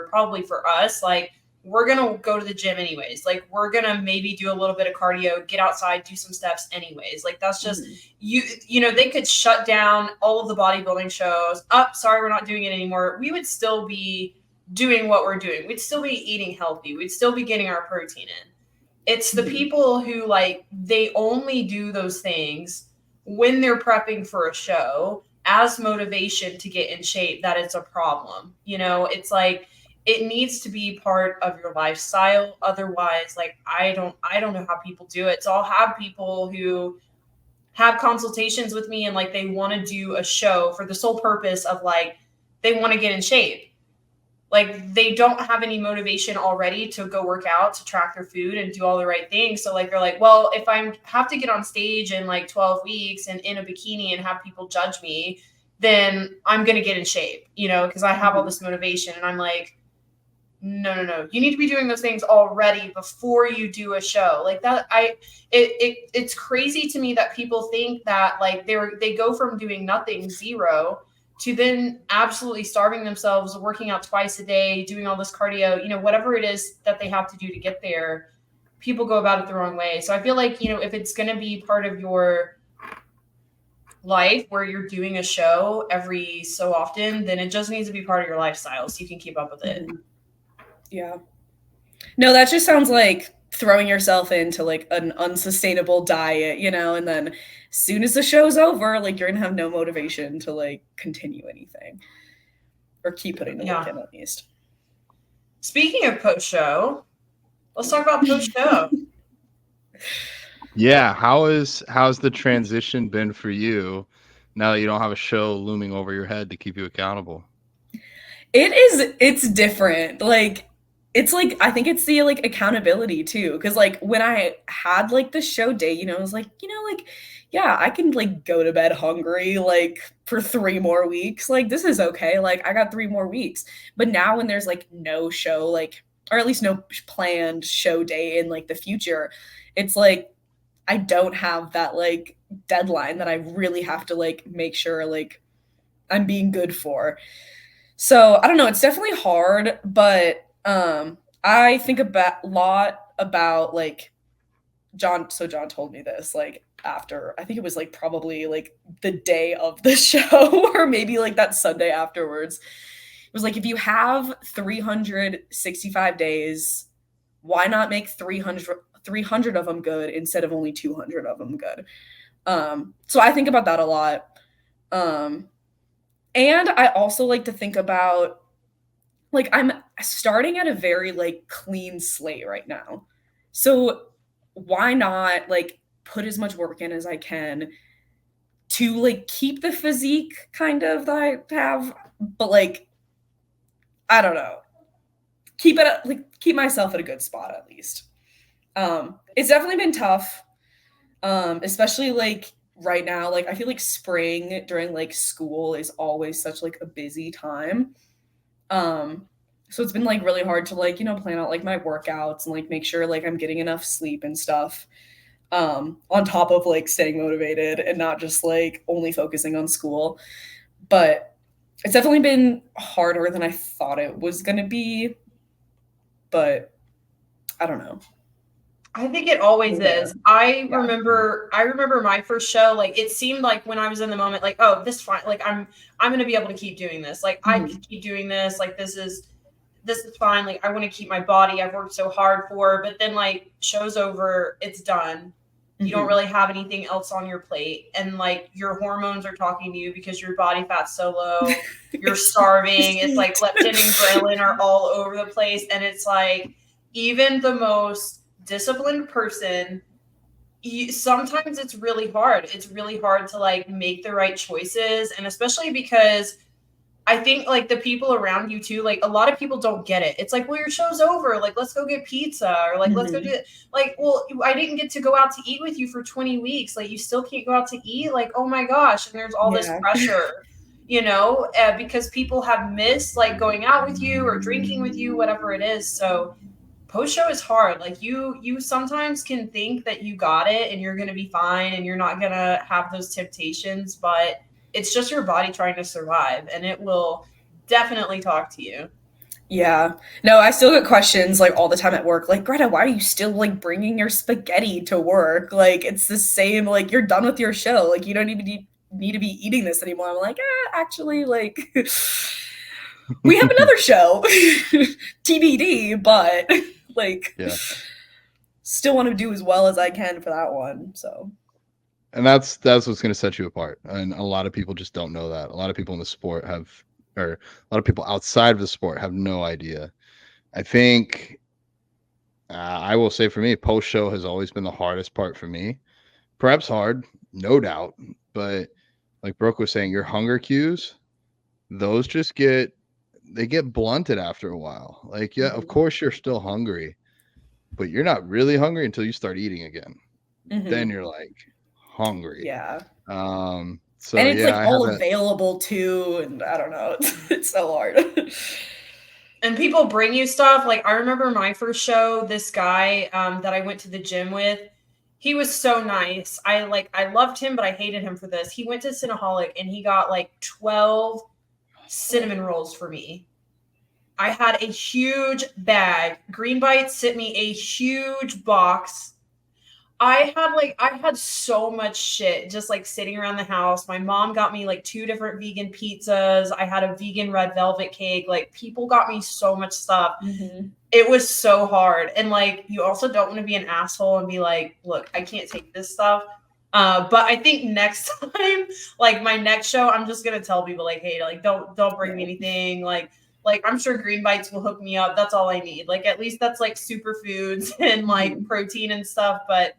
[SPEAKER 2] probably for us, like we're going to go to the gym anyways. Like, we're going to maybe do a little bit of cardio, get outside, do some steps anyways. Like, that's just, you know, they could shut down all of the bodybuilding shows. Sorry, we're not doing it anymore. We would still be doing what we're doing. We'd still be eating healthy. We'd still be getting our protein in. It's the people who, like, they only do those things when they're prepping for a show as motivation to get in shape, that it's a problem. You know, it's like, it needs to be part of your lifestyle. Otherwise, like, I don't know how people do it. So I'll have people who have consultations with me and like they want to do a show for the sole purpose of like they want to get in shape. Like, they don't have any motivation already to go work out, to track their food and do all the right things. So like, they're like, well, if I have to get on stage in like 12 weeks and in a bikini and have people judge me, then I'm going to get in shape, you know, because I have all this motivation. And I'm like, no. You need to be doing those things already before you do a show like that. It's crazy to me that people think that like they go from doing nothing, zero, to then absolutely starving themselves, working out twice a day, doing all this cardio, you know, whatever it is that they have to do to get there. People go about it the wrong way. So I feel like, you know, if it's going to be part of your life where you're doing a show every so often, then it just needs to be part of your lifestyle so you can keep up with it.
[SPEAKER 3] Yeah. No, that just sounds like throwing yourself into like an unsustainable diet, you know, and then as soon as the show's over, like you're gonna have no motivation to like continue anything or keep putting the work in at least.
[SPEAKER 2] Speaking of post-show, let's talk about post-show.
[SPEAKER 1] Yeah, how's the transition been for you now that you don't have a show looming over your head to keep you accountable?
[SPEAKER 3] It's different. Like, it's like, I think it's the like accountability too. Cause like when I had like the show day, you know, I was like, you know, like, yeah, I can like go to bed hungry like for 3 more weeks. Like, this is okay. Like, I got 3 more weeks. But now when there's like no show, like, or at least no planned show day in like the future, it's like I don't have that like deadline that I really have to like make sure like I'm being good for. So I don't know, it's definitely hard, but I think a lot about like John told me this like after, I think it was like probably like the day of the show or maybe like that Sunday afterwards. It was like, if you have 365 days, why not make 300 of them good instead of only 200 of them good? So I think about that a lot. And I also like to think about, like, I'm starting at a very, like, clean slate right now. So why not, like, put as much work in as I can to, like, keep the physique kind of that I have, but, like, I don't know. Keep myself at a good spot at least. It's definitely been tough, especially, like, right now. Like, I feel like spring during, like, school is always such, like, a busy time. So it's been like really hard to like, you know, plan out like my workouts and like make sure like I'm getting enough sleep and stuff. On top of like staying motivated and not just like only focusing on school. But it's definitely been harder than I thought it was gonna be. But I don't know.
[SPEAKER 2] I think it always is. I remember my first show, like it seemed like when I was in the moment, like, oh, this is fine. Like I'm gonna be able to keep doing this. Like I can keep doing this. Like this is fine. Like I want to keep my body I've worked so hard for. But then like show's over, it's done. You don't really have anything else on your plate. And like your hormones are talking to you because your body fat's so low. You're starving. It's like leptin and ghrelin are all over the place. And it's like even the most disciplined person, sometimes it's really hard. It's really hard to like make the right choices. And especially because I think like the people around you too, like a lot of people don't get it. It's like, well, your show's over. Like, let's go get pizza or like, let's go do it. Like, well, I didn't get to go out to eat with you for 20 weeks. Like you still can't go out to eat. Like, oh my gosh. And there's all this pressure, you know, because people have missed like going out with you or drinking with you, whatever it is. So post show is hard. Like you sometimes can think that you got it and you're going to be fine and you're not going to have those temptations, but it's just your body trying to survive and it will definitely talk to you.
[SPEAKER 3] Yeah. No, I still get questions like all the time at work. Like, Greta, why are you still like bringing your spaghetti to work? Like, it's the same. Like, you're done with your show. Like, you don't even need to be eating this anymore. I'm like, actually, like, we have another show, TBD, but like,
[SPEAKER 1] Yeah.
[SPEAKER 3] still want to do as well as I can for that one. So,
[SPEAKER 1] And that's what's going to set you apart. And a lot of people just don't know that. A lot of people in the sport have, or a lot of people outside of the sport have no idea. I think I will say for me, post show has always been the hardest part for me. Perhaps hard, no doubt, but like Brooke was saying, your hunger cues, those just get blunted after a while. Like, yeah, of course you're still hungry, but you're not really hungry until you start eating again. Then you're like hungry.
[SPEAKER 3] yeah.
[SPEAKER 1] So
[SPEAKER 3] And it's
[SPEAKER 1] yeah,
[SPEAKER 3] like all available too, and I don't know, it's so hard.
[SPEAKER 2] And people bring you stuff. Like, I remember my first show, this guy that I went to the gym with, he was so nice. I loved him, but I hated him for this. He went to Cinnaholic and he got like 12 cinnamon rolls for me. I had a huge bag. Green Bites sent me a huge box. I had so much shit just like sitting around the house. My mom got me like 2 different vegan pizzas. I had a vegan red velvet cake. Like, people got me so much stuff. It was so hard. And like, you also don't want to be an asshole and be like, look, I can't take this stuff. But I think next time, like my next show, I'm just gonna tell people like, hey, like don't bring me anything. Like I'm sure Green Bites will hook me up. That's all I need. Like, at least that's like superfoods and like protein and stuff. But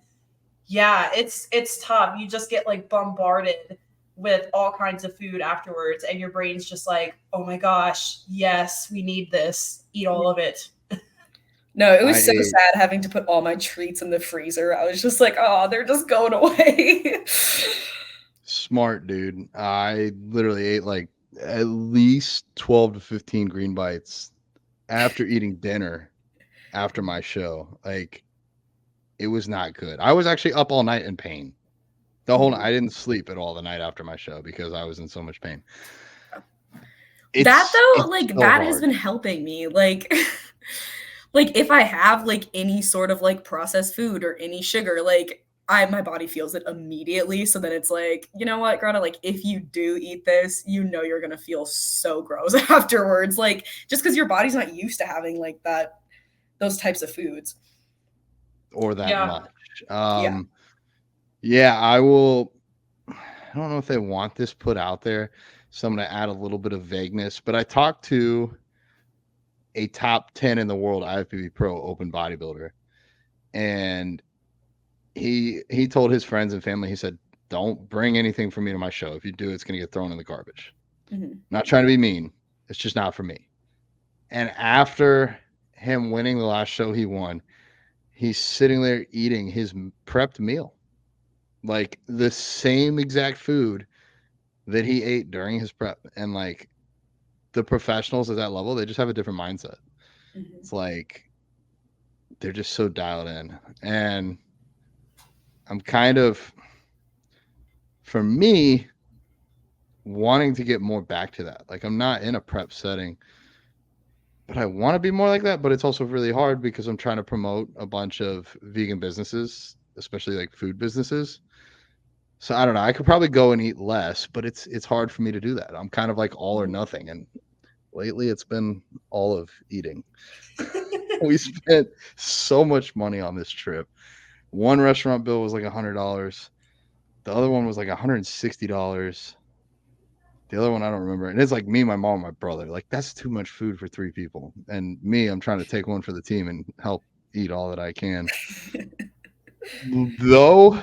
[SPEAKER 2] yeah, it's tough. You just get like bombarded with all kinds of food afterwards, and your brain's just like, oh my gosh, yes, we need this. Eat all of it.
[SPEAKER 3] No, it was so sad having to put all my treats in the freezer. I was just like, oh, they're just going away.
[SPEAKER 1] Smart, dude. I literally ate like at least 12 to 15 Green Bites after eating dinner after my show. Like, it was not good. I was actually up all night in pain. The whole night. I didn't sleep at all the night after my show because I was in so much pain.
[SPEAKER 3] That has been helping me. Like, like if I have like any sort of like processed food or any sugar, like my body feels it immediately. So then it's like, you know what, Greta, like if you do eat this, you know you're gonna feel so gross afterwards. Like, just because your body's not used to having like those types of foods.
[SPEAKER 1] Or that much. Yeah, I will. I don't know if they want this put out there, so I'm going to add a little bit of vagueness. But I talked to a top 10 in the world IFBB Pro open bodybuilder, and he told his friends and family, he said, "Don't bring anything for me to my show. If you do, it's going to get thrown in the garbage." Not trying to be mean. It's just not for me. And after him winning the last show he won, he's sitting there eating his prepped meal. Like the same exact food that he ate during his prep. And like the professionals at that level, they just have a different mindset. It's like they're just so dialed in. And I'm kind of, for me, wanting to get more back to that. Like, I'm not in a prep setting, but I want to be more like that. But it's also really hard because I'm trying to promote a bunch of vegan businesses, especially like food businesses. So I don't know. I could probably go and eat less, but it's hard for me to do that. I'm kind of like all or nothing, and lately it's been all of eating. We spent so much money on this trip. One restaurant bill was like $100. The other one was like $160. The other one I don't remember. And it's like me, my mom, my brother. Like, that's too much food for 3 people. And me, I'm trying to take one for the team and help eat all that I can. Though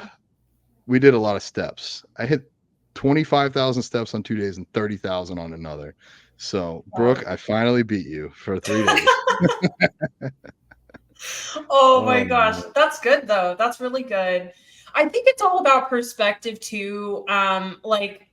[SPEAKER 1] we did a lot of steps. I hit 25,000 steps on 2 days and 30,000 on another. So, Brooke, I finally beat you for 3 days.
[SPEAKER 2] Oh my gosh. That's good though. That's really good. I think it's all about perspective too. Like,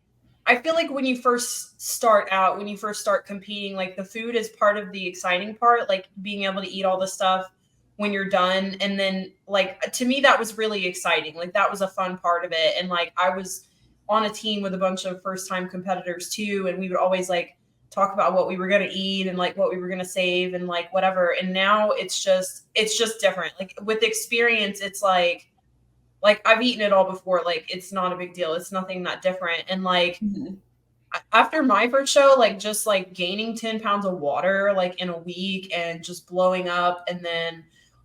[SPEAKER 2] I feel like when you first start out, when you first start competing, like the food is part of the exciting part, like being able to eat all the stuff when you're done. And then like, to me, that was really exciting. Like, that was a fun part of it. And like, I was on a team with a bunch of first time competitors too. And we would always like talk about what we were going to eat and like what we were going to save and like whatever. And now it's just different. Like with experience, it's like I've eaten it all before. Like it's not a big deal. It's nothing that different. And like after my first show, like just like gaining 10 pounds of water like in a week and just blowing up, and then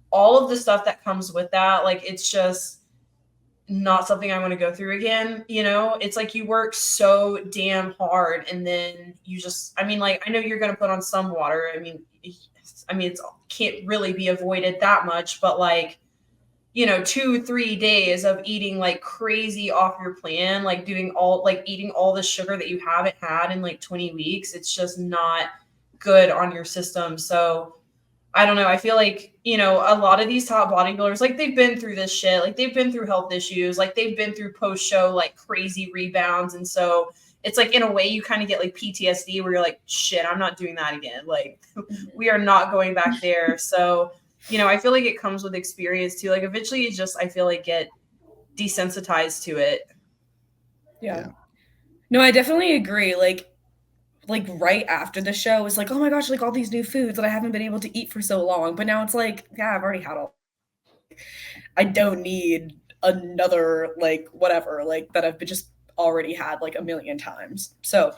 [SPEAKER 2] all of the stuff that comes with that, like it's just not something I want to go through again. You know, it's like you work so damn hard and then you just, I mean, like, I know you're going to put on some water. I mean, it's can't really be avoided that much, but like, you know, 2-3 days of eating like crazy off your plan, like doing all, like eating all the sugar that you haven't had in like 20 weeks. It's just not good on your system. So I don't know. I feel like, you know, a lot of these top bodybuilders, like they've been through this shit. Like they've been through health issues. Like they've been through post-show, like crazy rebounds. And so it's like, in a way, you kind of get like PTSD where you're like, shit, I'm not doing that again. Like we are not going back there. So, you know, I feel like it comes with experience too. Like eventually you just, I feel like, get desensitized to it.
[SPEAKER 3] Yeah. No, I definitely agree. Like right after the show, it was like, oh my gosh, like all these new foods that I haven't been able to eat for so long. But now it's like, yeah, I've already had all. I don't need another like whatever, like that I've just already had like a million times. So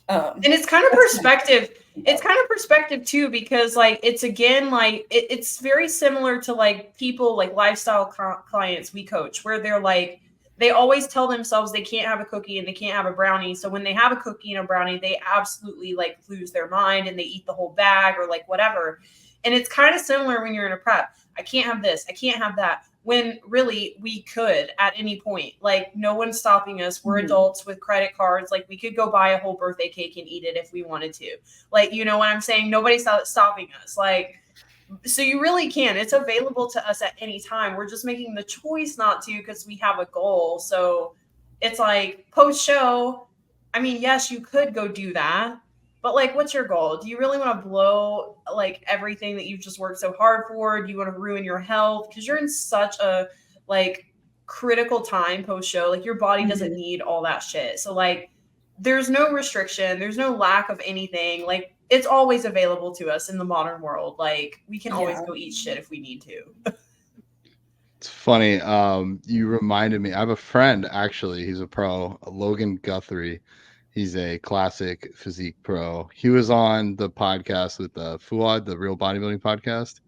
[SPEAKER 2] and it's kind of perspective. It's kind of perspective too, because like it's again like it's very similar to like people like lifestyle clients we coach, where they're like, they always tell themselves they can't have a cookie and they can't have a brownie. So when they have a cookie and a brownie, they absolutely like lose their mind and they eat the whole bag or like whatever. And it's kind of similar when you're in a prep. I can't have this. I can't have that. When really we could at any point. Like no one's stopping us. We're adults with credit cards. Like we could go buy a whole birthday cake and eat it if we wanted to. Like, you know what I'm saying? Nobody's stopping us. Like, so you really can. It's available to us at any time. We're just making the choice not to because we have a goal. So it's like post show. I mean, yes, you could go do that, but like, what's your goal? Do you really want to blow like everything that you've just worked so hard for? Do you want to ruin your health? Because you're in such a like critical time post show. Like your body doesn't need all that shit. So like, there's no restriction. There's no lack of anything. Like it's always available to us in the modern world. Like we can always go eat shit if we need to.
[SPEAKER 1] It's funny. You reminded me. I have a friend actually. He's a pro, Logan Guthrie. He's a classic physique pro. He was on the podcast with Fuad, the Real Bodybuilding podcast,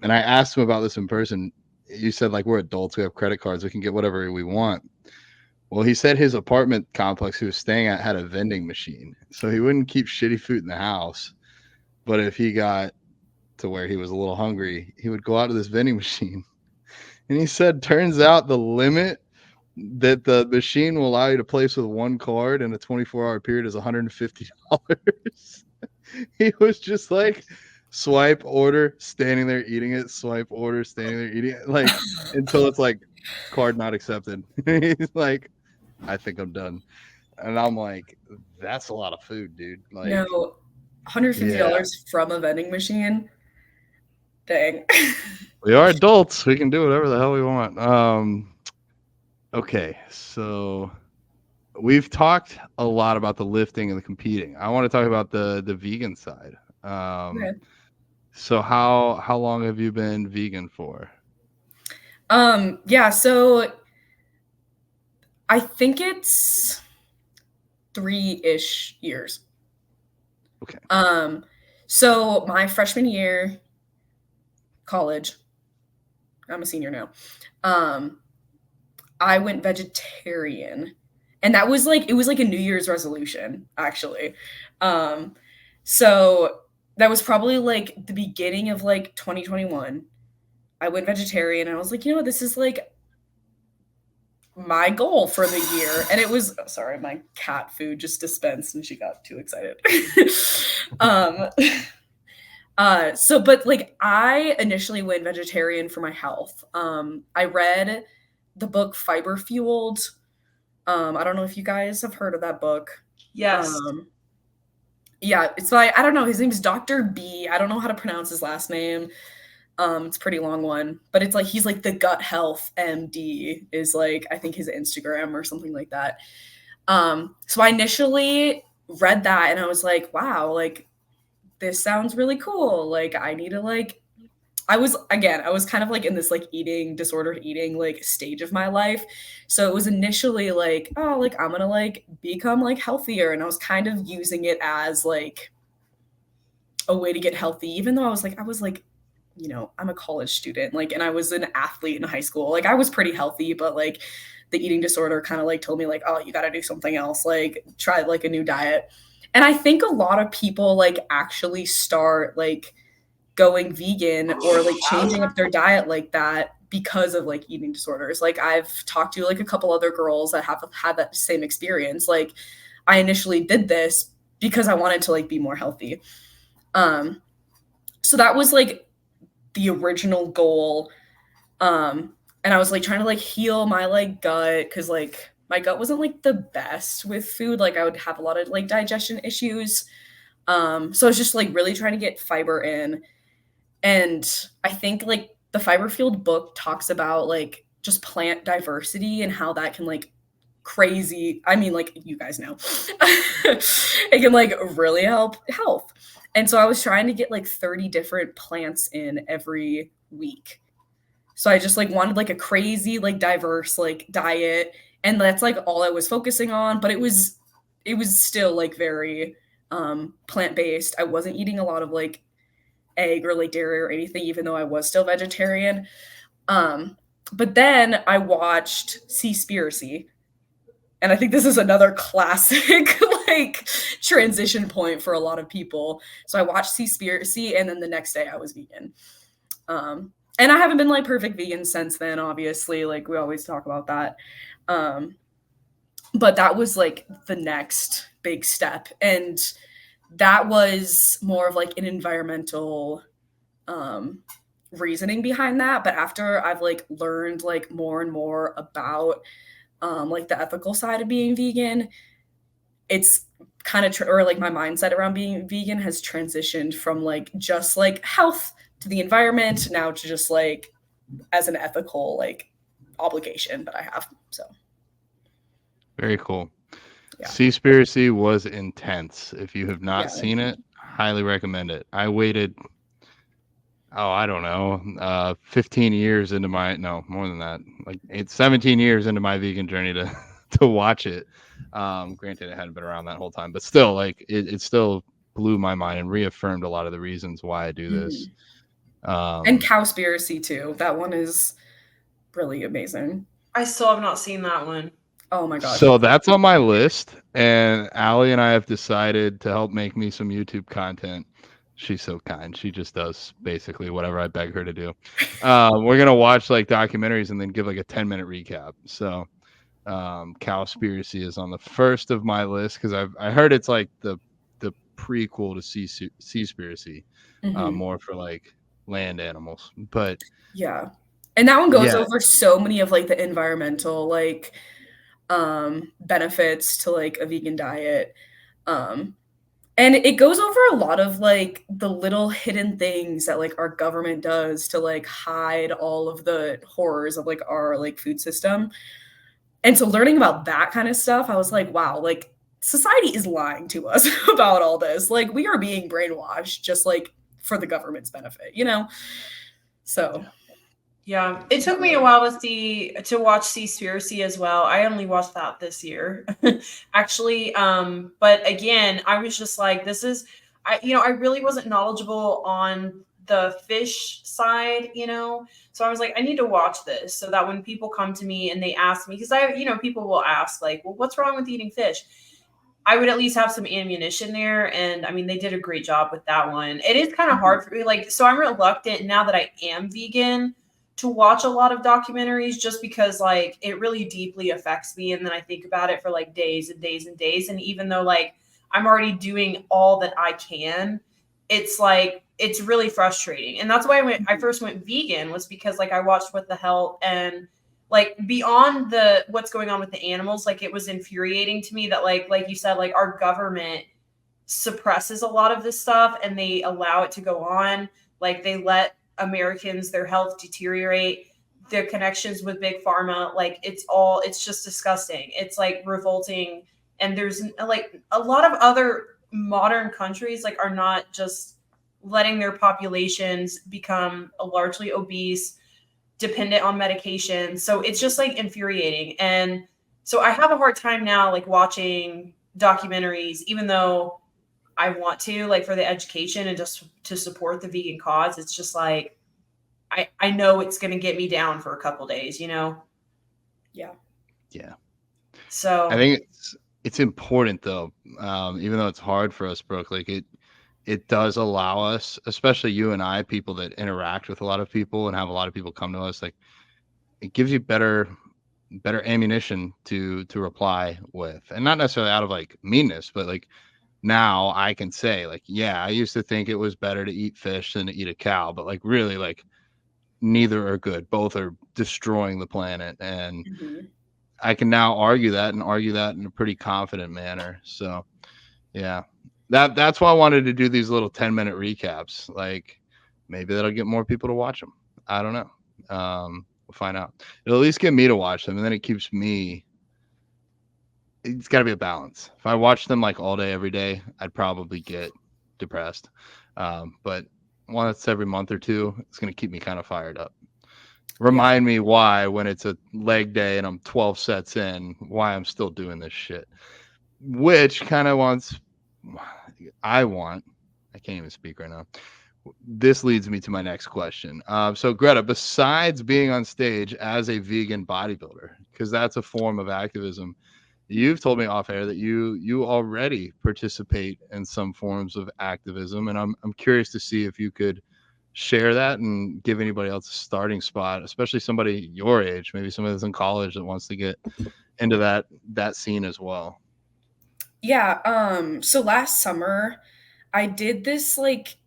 [SPEAKER 1] and I asked him about this in person. You said like we're adults, we have credit cards, we can get whatever we want. Well, he said his apartment complex he was staying at had a vending machine, so he wouldn't keep shitty food in the house. But if he got to where he was a little hungry, he would go out to this vending machine. And he said, turns out the limit that the machine will allow you to place with one card in a 24-hour period is $150. He was just like, swipe, order, standing there eating it, swipe, order, standing there eating it, like until it's like card not accepted. He's like, I think I'm done. And I'm like, that's a lot of food, dude. Like,
[SPEAKER 3] no, $150 from a vending machine. Dang.
[SPEAKER 1] We are adults. We can do whatever the hell we want. Okay, so we've talked a lot about the lifting and the competing. I want to talk about the vegan side. Okay. So how long have you been vegan for?
[SPEAKER 3] Yeah, so I think it's 3-ish years.
[SPEAKER 1] Okay.
[SPEAKER 3] So my freshman year, college, I'm a senior now. I went vegetarian, and that was like, it was like a New Year's resolution, actually. So that was probably like the beginning of like 2021. I went vegetarian, and I was like, you know, this is like my goal for the year. And it was, sorry, my cat food just dispensed and she got too excited. So, but like I initially went vegetarian for my health. I read the book Fiber Fueled. I don't know if you guys have heard of that book.
[SPEAKER 2] Yes.
[SPEAKER 3] Yeah, it's by, I don't know, his name's Dr. B. I don't know how to pronounce his last name. It's a pretty long one, but it's like, he's like the Gut Health MD is like, I think his Instagram or something like that. So I initially read that and I was like, wow, like this sounds really cool. Like I need to like I was kind of like in this like eating disordered eating like stage of my life. So it was initially like, oh, like I'm gonna like become like healthier. And I was kind of using it as like a way to get healthy, even though I was like, you know, I'm a college student, like, and I was an athlete in high school. Like I was pretty healthy, but like the eating disorder kind of like told me like, oh, you gotta do something else, like try like a new diet. And I think a lot of people like actually start like going vegan or like changing up their diet like that because of like eating disorders. Like I've talked to like a couple other girls that have had that same experience. Like I initially did this because I wanted to like be more healthy. So that was like the original goal. And I was like trying to like heal my like gut because like my gut wasn't like the best with food. Like I would have a lot of like digestion issues. So I was just like really trying to get fiber in. And I think like the fiber field book talks about like just plant diversity and how that can like crazy, I mean, like you guys know, it can like really help health. And so I was trying to get like 30 different plants in every week. So I just like wanted like a crazy, like diverse like diet. And that's like all I was focusing on. But it was still like very plant-based. I wasn't eating a lot of like egg or like dairy or anything, even though I was still vegetarian. But then I watched Seaspiracy. And I think this is another classic like transition point for a lot of people. So I watched Seaspiracy and then the next day I was vegan. And I haven't been like perfect vegan since then, obviously. Like we always talk about that. But that was like the next big step. And that was more of like an environmental reasoning behind that. But after I've like learned like more and more about like the ethical side of being vegan, it's kind of or like my mindset around being vegan has transitioned from like just like health to the environment now to just like as an ethical like obligation that I have. So
[SPEAKER 1] very cool.
[SPEAKER 3] Yeah.
[SPEAKER 1] Seaspiracy was intense. If you have not seen it, highly recommend it. I waited, I don't know, 15 years into my, no, more than that, like 17 years into my vegan journey to watch it. Granted, it hadn't been around that whole time, but still, like it still blew my mind and reaffirmed a lot of the reasons why I do this.
[SPEAKER 3] And Cowspiracy too. That one is really amazing.
[SPEAKER 2] I still have not seen that one.
[SPEAKER 3] Oh my gosh.
[SPEAKER 1] So that's on my list, and Allie and I have decided to help make me some YouTube content. She's so kind. She just does basically whatever I beg her to do. We're going to watch like documentaries and then give like a 10-minute recap. So Cowspiracy is on the first of my list because I heard it's like the prequel to Seaspiracy, more for like land animals. But
[SPEAKER 3] yeah. And that one goes over so many of like the environmental like benefits to like a vegan diet. And it goes over a lot of like the little hidden things that like our government does to like hide all of the horrors of like our like food system. And so learning about that kind of stuff, I was like, wow, like society is lying to us about all this. Like we are being brainwashed just like for the government's benefit, you know? So
[SPEAKER 2] yeah, it took me a while to watch Seaspiracy as well. I only watched that this year, actually. But again, I was just like, I really wasn't knowledgeable on the fish side, So I was like, I need to watch this so that when people come to me and they ask me, because people will ask like, well, what's wrong with eating fish? I would at least have some ammunition there. And I mean, they did a great job with that one. It is kind of hard for me. Like, so I'm reluctant now that I am vegan to watch a lot of documentaries just because like it really deeply affects me. And then I think about it for like days and days and days. And even though like I'm already doing all that I can, it's like, it's really frustrating. And that's why I first went vegan was because like I watched What the Hell and like beyond what's going on with the animals, like it was infuriating to me that like you said, like our government suppresses a lot of this stuff and they allow it to go on. Like they let Americans, their health deteriorate, their connections with big pharma. Like it's just disgusting. It's like revolting And there's like a lot of other modern countries like are not just letting their populations become largely obese, dependent on medication. So it's just like infuriating. And so I have a hard time now like watching documentaries, even though I want to, like, for the education and just to support the vegan cause. It's just like I know it's going to get me down for a couple days, you know?
[SPEAKER 3] Yeah.
[SPEAKER 1] Yeah.
[SPEAKER 2] So
[SPEAKER 1] I think it's important though, even though it's hard for us, Brooke, like it does allow us, especially you and I, people that interact with a lot of people and have a lot of people come to us, like it gives you better ammunition to reply with, and not necessarily out of like meanness, but like now I can say like, yeah, I used to think it was better to eat fish than to eat a cow, but like really like neither are good. Both are destroying the planet. And
[SPEAKER 3] Mm-hmm.
[SPEAKER 1] I can now argue that in a pretty confident manner. So yeah, that's why I wanted to do these little 10-minute recaps. Like maybe that'll get more people to watch them. I don't know. We'll find out. It'll at least get me to watch them, and then it keeps me. It's got to be a balance. If I watch them like all day, every day, I'd probably get depressed. But once every month or two, it's going to keep me kind of fired up. Remind me why, when it's a leg day and I'm 12 sets in, why I'm still doing this shit. Which kind of I can't even speak right now. This leads me to my next question. So Greta, besides being on stage as a vegan bodybuilder, because that's a form of activism, you've told me off air that you already participate in some forms of activism, and I'm curious to see if you could share that and give anybody else a starting spot, especially somebody your age, maybe somebody that's in college that wants to get into that scene as well.
[SPEAKER 3] Yeah. So last summer, I did this like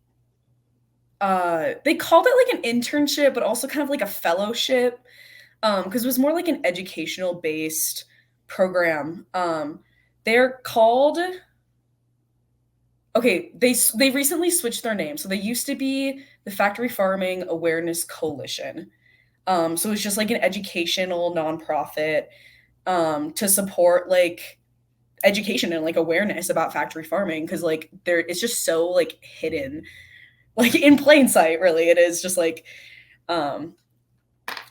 [SPEAKER 3] they called it like an internship, but also kind of like a fellowship, because it was more like an educational based program. They're called okay. They recently switched their name, so they used to be the Factory Farming Awareness Coalition. So it's just like an educational nonprofit to support like education and like awareness about factory farming, because like there it's just so like hidden, like in plain sight. Really, it is just like um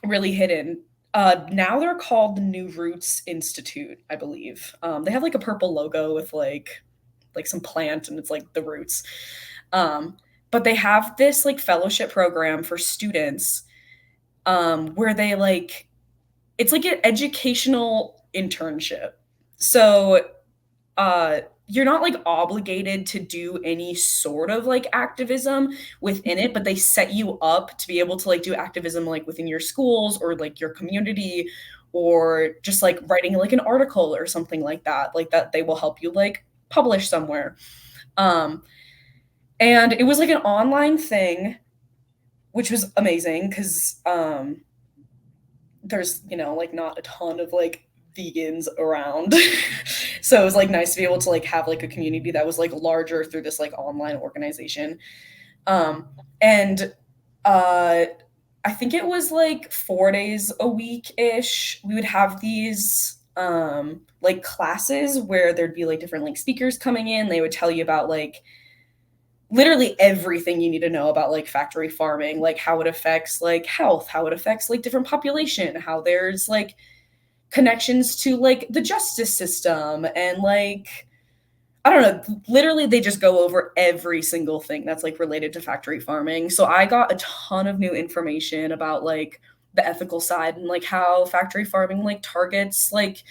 [SPEAKER 3] really hidden. Now they're called the New Roots Institute, I believe. They have like a purple logo with like some plant, and it's like the roots. But they have this like fellowship program for students, where they like it's like an educational internship. So you're not like obligated to do any sort of like activism within it, but they set you up to be able to like do activism like within your schools or like your community, or just like writing like an article or something like that they will help you like publish somewhere. And it was like an online thing, which was amazing because there's like not a ton of like vegans around. So it was like nice to be able to like have like a community that was like larger through this like online organization. And I think it was like 4 days a week ish. We would have these like classes where there'd be like different like speakers coming in. They would tell you about like literally everything you need to know about like factory farming, like how it affects like health, how it affects like different population, how there's like connections to like the justice system, and like I don't know, literally they just go over every single thing that's like related to factory farming. So I got a ton of new information about like the ethical side and like how factory farming like targets like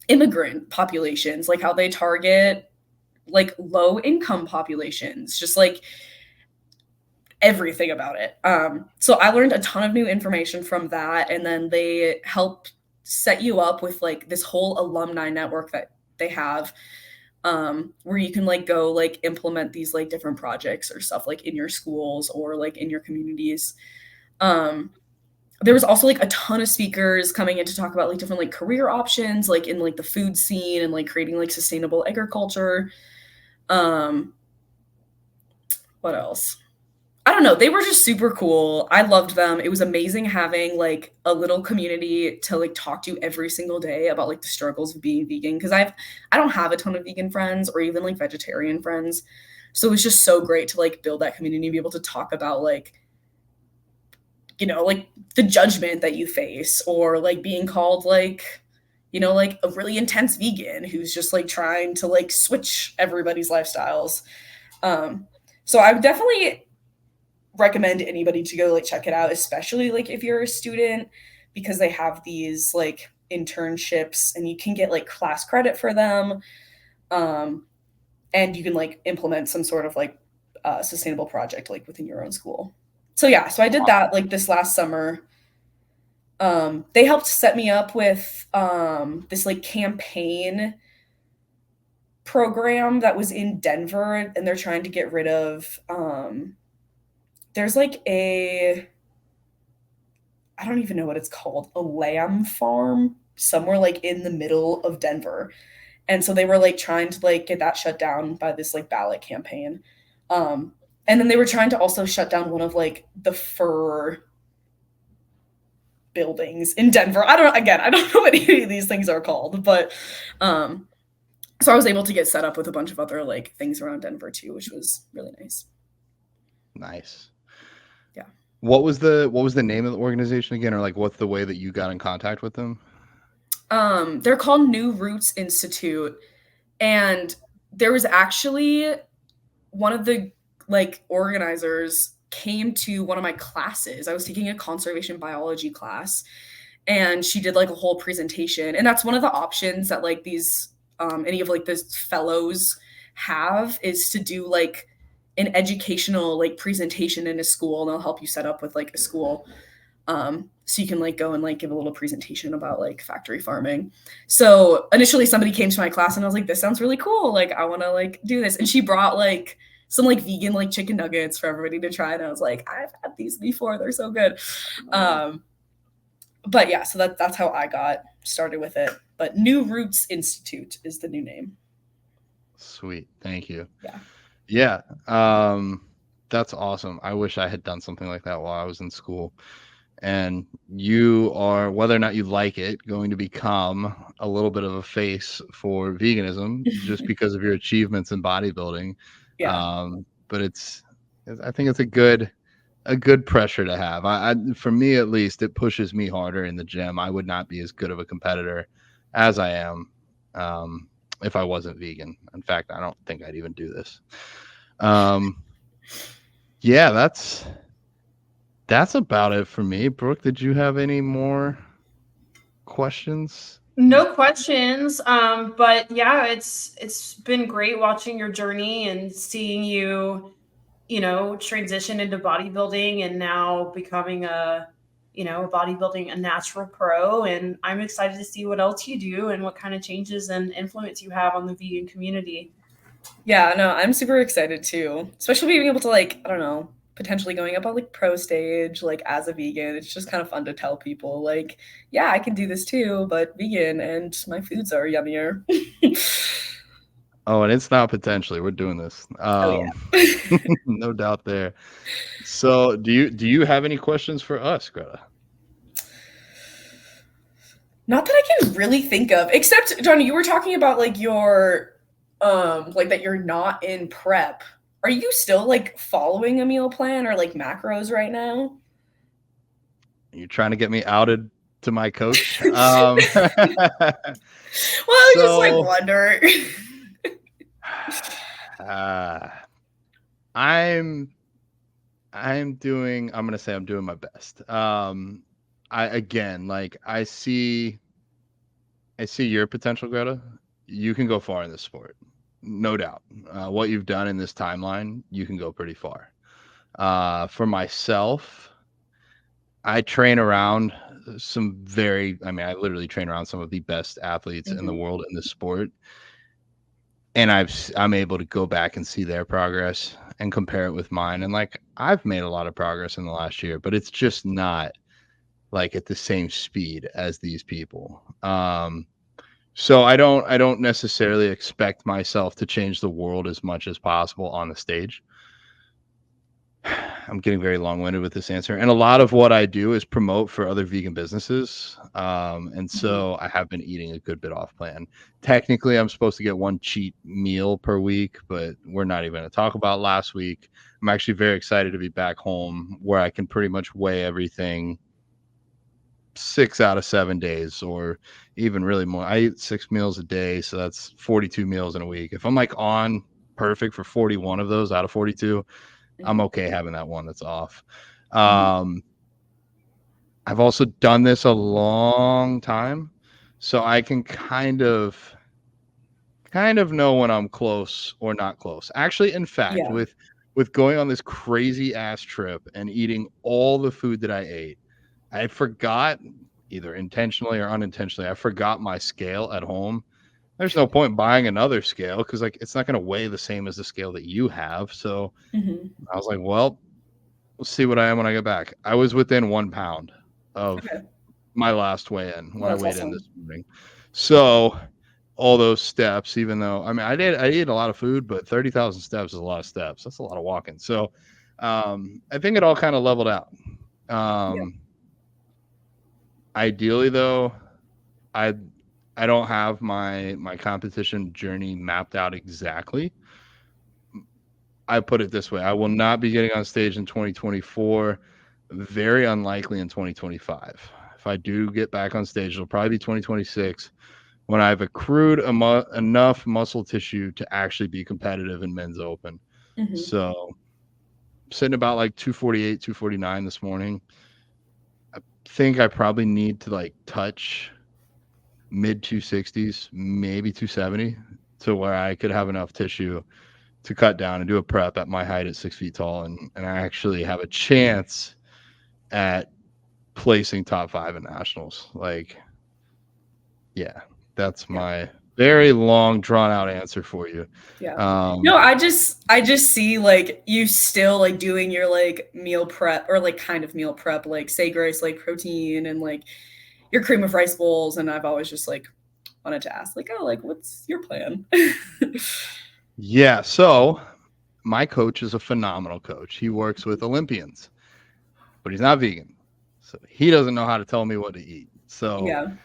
[SPEAKER 3] immigrant populations, like how they target like low income populations, just like everything about it. So I learned a ton of new information from that, and then they help set you up with like this whole alumni network that they have, where you can like go like implement these like different projects or stuff like in your schools or like in your communities. There was also like a ton of speakers coming in to talk about like different like career options like in like the food scene and like creating like sustainable agriculture. What else? I don't know. They were just super cool. I loved them. It was amazing having like a little community to like talk to every single day about like the struggles of being vegan. Cause I don't have a ton of vegan friends or even like vegetarian friends. So it was just so great to like build that community and be able to talk about like, you know, like the judgment that you face or like being called like, you know, like a really intense vegan who's just like trying to like switch everybody's lifestyles. So I would definitely recommend anybody to go like check it out, especially like if you're a student, because they have these like internships and you can get like class credit for them. And you can like implement some sort of like sustainable project like within your own school. So yeah, so I did that like this last summer. They helped set me up with this like campaign program that was in Denver, and they're trying to get rid of there's like I don't even know what it's called, a lamb farm somewhere like in the middle of Denver. And so they were like trying to like get that shut down by this like ballot campaign. And then they were trying to also shut down one of like the fur buildings in Denver. I don't know what any of these things are called, but so I was able to get set up with a bunch of other like things around Denver too, which was really nice.
[SPEAKER 1] Nice.
[SPEAKER 3] Yeah.
[SPEAKER 1] What was the name of the organization again, or like what's the way that you got in contact with them?
[SPEAKER 3] They're called New Roots Institute, and there was actually one of the like organizers came to one of my classes. I was taking a conservation biology class, and she did like a whole presentation. And that's one of the options that like these any of like the fellows have, is to do like an educational like presentation in a school, and they'll help you set up with like a school. So you can like go and like give a little presentation about like factory farming. So initially somebody came to my class and I was like, this sounds really cool. Like I want to like do this. And she brought like some like vegan like chicken nuggets for everybody to try. And I was like, I've had these before. They're so good. But yeah, so that's how I got started with it. But New Roots Institute is the new name.
[SPEAKER 1] Sweet. Thank you.
[SPEAKER 3] Yeah.
[SPEAKER 1] That's awesome. I wish I had done something like that while I was in school. And you are, whether or not you like it, going to become a little bit of a face for veganism just because of your achievements in bodybuilding.
[SPEAKER 3] Yeah.
[SPEAKER 1] But I think it's a good pressure to have. For me at least, it pushes me harder in the gym. I would not be as good of a competitor as I am if I wasn't vegan. In fact, I don't think I'd even do this. Yeah, that's about it for me. Brooke, did you have any more questions?
[SPEAKER 2] No questions. But yeah, it's been great watching your journey and seeing you, you know, transition into bodybuilding and now becoming a natural pro. And I'm excited to see what else you do and what kind of changes and influence you have on the vegan community.
[SPEAKER 3] Yeah, no, I'm super excited too, especially being able to like, I don't know, potentially going up on like pro stage, like as a vegan. It's just kind of fun to tell people like, yeah, I can do this too, but vegan and my foods are yummier.
[SPEAKER 1] Oh, and it's not potentially. We're doing this.
[SPEAKER 3] Oh yeah.
[SPEAKER 1] No doubt there. So do you have any questions for us, Greta?
[SPEAKER 3] Not that I can really think of, except Johnny, you were talking about like your like that you're not in prep. Are you still like following a meal plan or like macros right now?
[SPEAKER 1] You're trying to get me outed to my coach?
[SPEAKER 3] Well, I was just like wondering.
[SPEAKER 1] I'm gonna say I'm doing my best. I see your potential, Greta. You can go far in this sport, no doubt. What you've done in this timeline, you can go pretty far. For myself, I train around I literally train around some of the best athletes in the world in this sport. And I'm able to go back and see their progress and compare it with mine. And like, I've made a lot of progress in the last year, but it's just not like at the same speed as these people. So I don't necessarily expect myself to change the world as much as possible on the stage. I'm getting very long-winded with this answer. And a lot of what I do is promote for other vegan businesses. And so I have been eating a good bit off plan. Technically, I'm supposed to get one cheat meal per week, but we're not even going to talk about last week. I'm actually very excited to be back home where I can pretty much weigh everything 6 out of 7 days, or even really more. I eat 6 meals a day, so that's 42 meals in a week. If I'm like on perfect for 41 of those out of 42, I'm okay having that one that's off. I've also done this a long time, so I can kind of know when I'm close or not close. Actually, in fact,
[SPEAKER 3] Yeah.
[SPEAKER 1] with going on this crazy ass trip and eating all the food that I ate, I forgot, either intentionally or unintentionally, I forgot my scale at home. There's no point buying another scale because like it's not going to weigh the same as the scale that you have. So I was like, well, we'll see what I am when I get back. I was within 1 pound of my last weigh-in when I weighed in this morning. So all those steps, even though I mean I ate a lot of food, but 30,000 steps is a lot of steps. That's a lot of walking. So I think it all kind of leveled out. Ideally though, I don't have my competition journey mapped out exactly. I put it this way: I will not be getting on stage in 2024. Very unlikely in 2025. If I do get back on stage, it'll probably be 2026 when I've accrued enough muscle tissue to actually be competitive in men's open. So sitting about like 248, 249 this morning. I think I probably need to like touch mid 260s, maybe 270, to where I could have enough tissue to cut down and do a prep at my height at 6 feet tall, and I actually have a chance at placing top 5 in nationals. Like, yeah, that's my very long drawn out answer for you.
[SPEAKER 3] No, I just see like you still like doing your like meal prep, or like kind of meal prep, like say Grace, like protein and like your cream of rice bowls, and I've always just like wanted to ask like, oh, like what's your plan?
[SPEAKER 1] Yeah, so my coach is a phenomenal coach. He works with Olympians, but he's not vegan, so he doesn't know how to tell me what to eat. So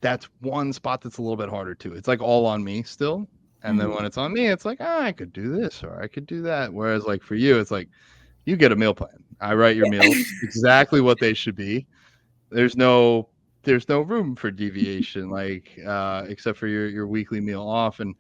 [SPEAKER 1] that's one spot that's a little bit harder too. It's like all on me still. And then when it's on me, it's like, I could do this or I could do that. Whereas like for you, it's like you get a meal plan. I write your meals exactly what they should be. There's no room for deviation, like except for your weekly meal off. And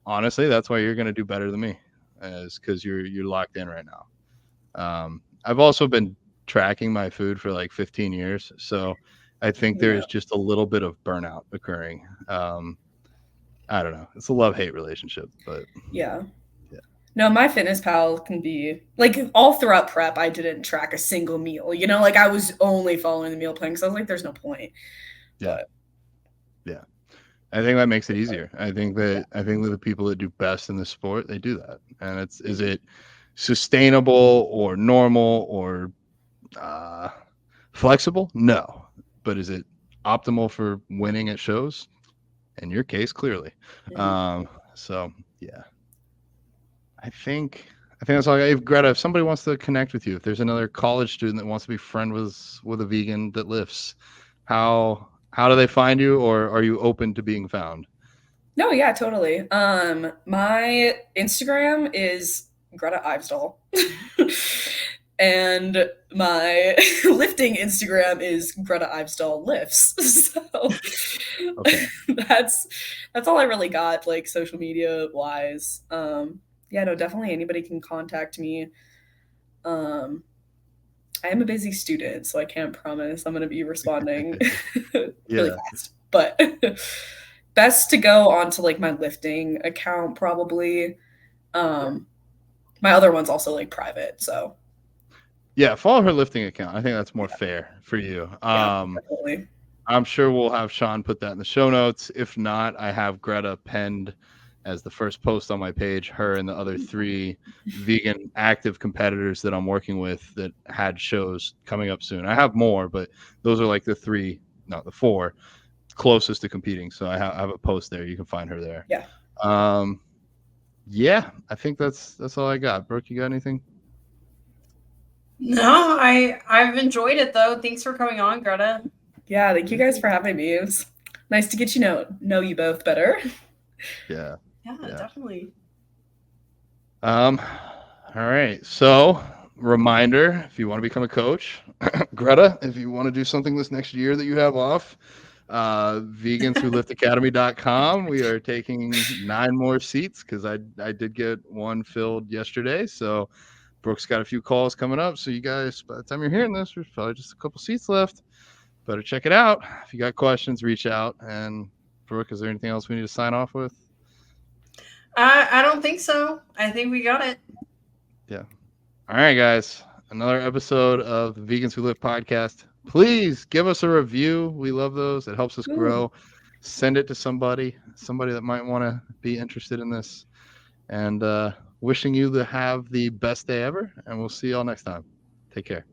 [SPEAKER 1] honestly, that's why you're gonna do better than me, is because you're locked in right now. I've also been tracking my food for like 15 years, so I think there's just a little bit of burnout occurring. I don't know. It's a love-hate relationship, but
[SPEAKER 3] yeah. No, my Fitness Pal can be like all throughout prep. I didn't track a single meal. You know, like I was only following the meal plan because I was like, "There's no point."
[SPEAKER 1] Yeah, yeah. I think that makes it easier. I think that the people that do best in the sport, they do that. And is it sustainable or normal or flexible? No, but is it optimal for winning at shows? In your case, clearly. So yeah, I think that's all. If Greta, if somebody wants to connect with you, if there's another college student that wants to be friend with a vegan that lifts, how do they find you, or are you open to being found?
[SPEAKER 3] No, yeah, totally. My Instagram is Greta Ivesdal. And my lifting Instagram is Greta Ivesdal lifts. So that's all I really got, like social media wise. Yeah, no, definitely anybody can contact me. I am a busy student, so I can't promise I'm going to be responding really fast. But best to go onto like my lifting account probably. My other one's also like private, so.
[SPEAKER 1] Yeah, follow her lifting account. I think that's more fair for you.
[SPEAKER 3] Definitely.
[SPEAKER 1] I'm sure we'll have Sean put that in the show notes. If not, I have Greta penned as the first post on my page, her and the other 3 vegan active competitors that I'm working with that had shows coming up soon. I have more, but those are like the 4 closest to competing. So I have a post there. You can find her there.
[SPEAKER 3] Yeah.
[SPEAKER 1] Yeah, I think that's all I got. Brooke, you got anything?
[SPEAKER 2] No, I've enjoyed it though. Thanks for coming on, Greta.
[SPEAKER 3] Yeah, thank you guys for having me. It was nice to get know you both better.
[SPEAKER 1] Yeah.
[SPEAKER 2] Yeah, definitely.
[SPEAKER 1] All right. So, reminder, if you want to become a coach, Greta, if you want to do something this next year that you have off, veganswholiftacademy.com. We are taking 9 more seats because I did get one filled yesterday. So Brooke's got a few calls coming up. So you guys, by the time you're hearing this, there's probably just a couple seats left. Better check it out. If you got questions, reach out. And Brooke, is there anything else we need to sign off with?
[SPEAKER 2] I don't think so. I think we got it.
[SPEAKER 1] Yeah. All right, guys. Another episode of the Vegans Who Live podcast. Please give us a review. We love those. It helps us grow. Send it to somebody that might want to be interested in this. And wishing you to have the best day ever. And we'll see y'all next time. Take care.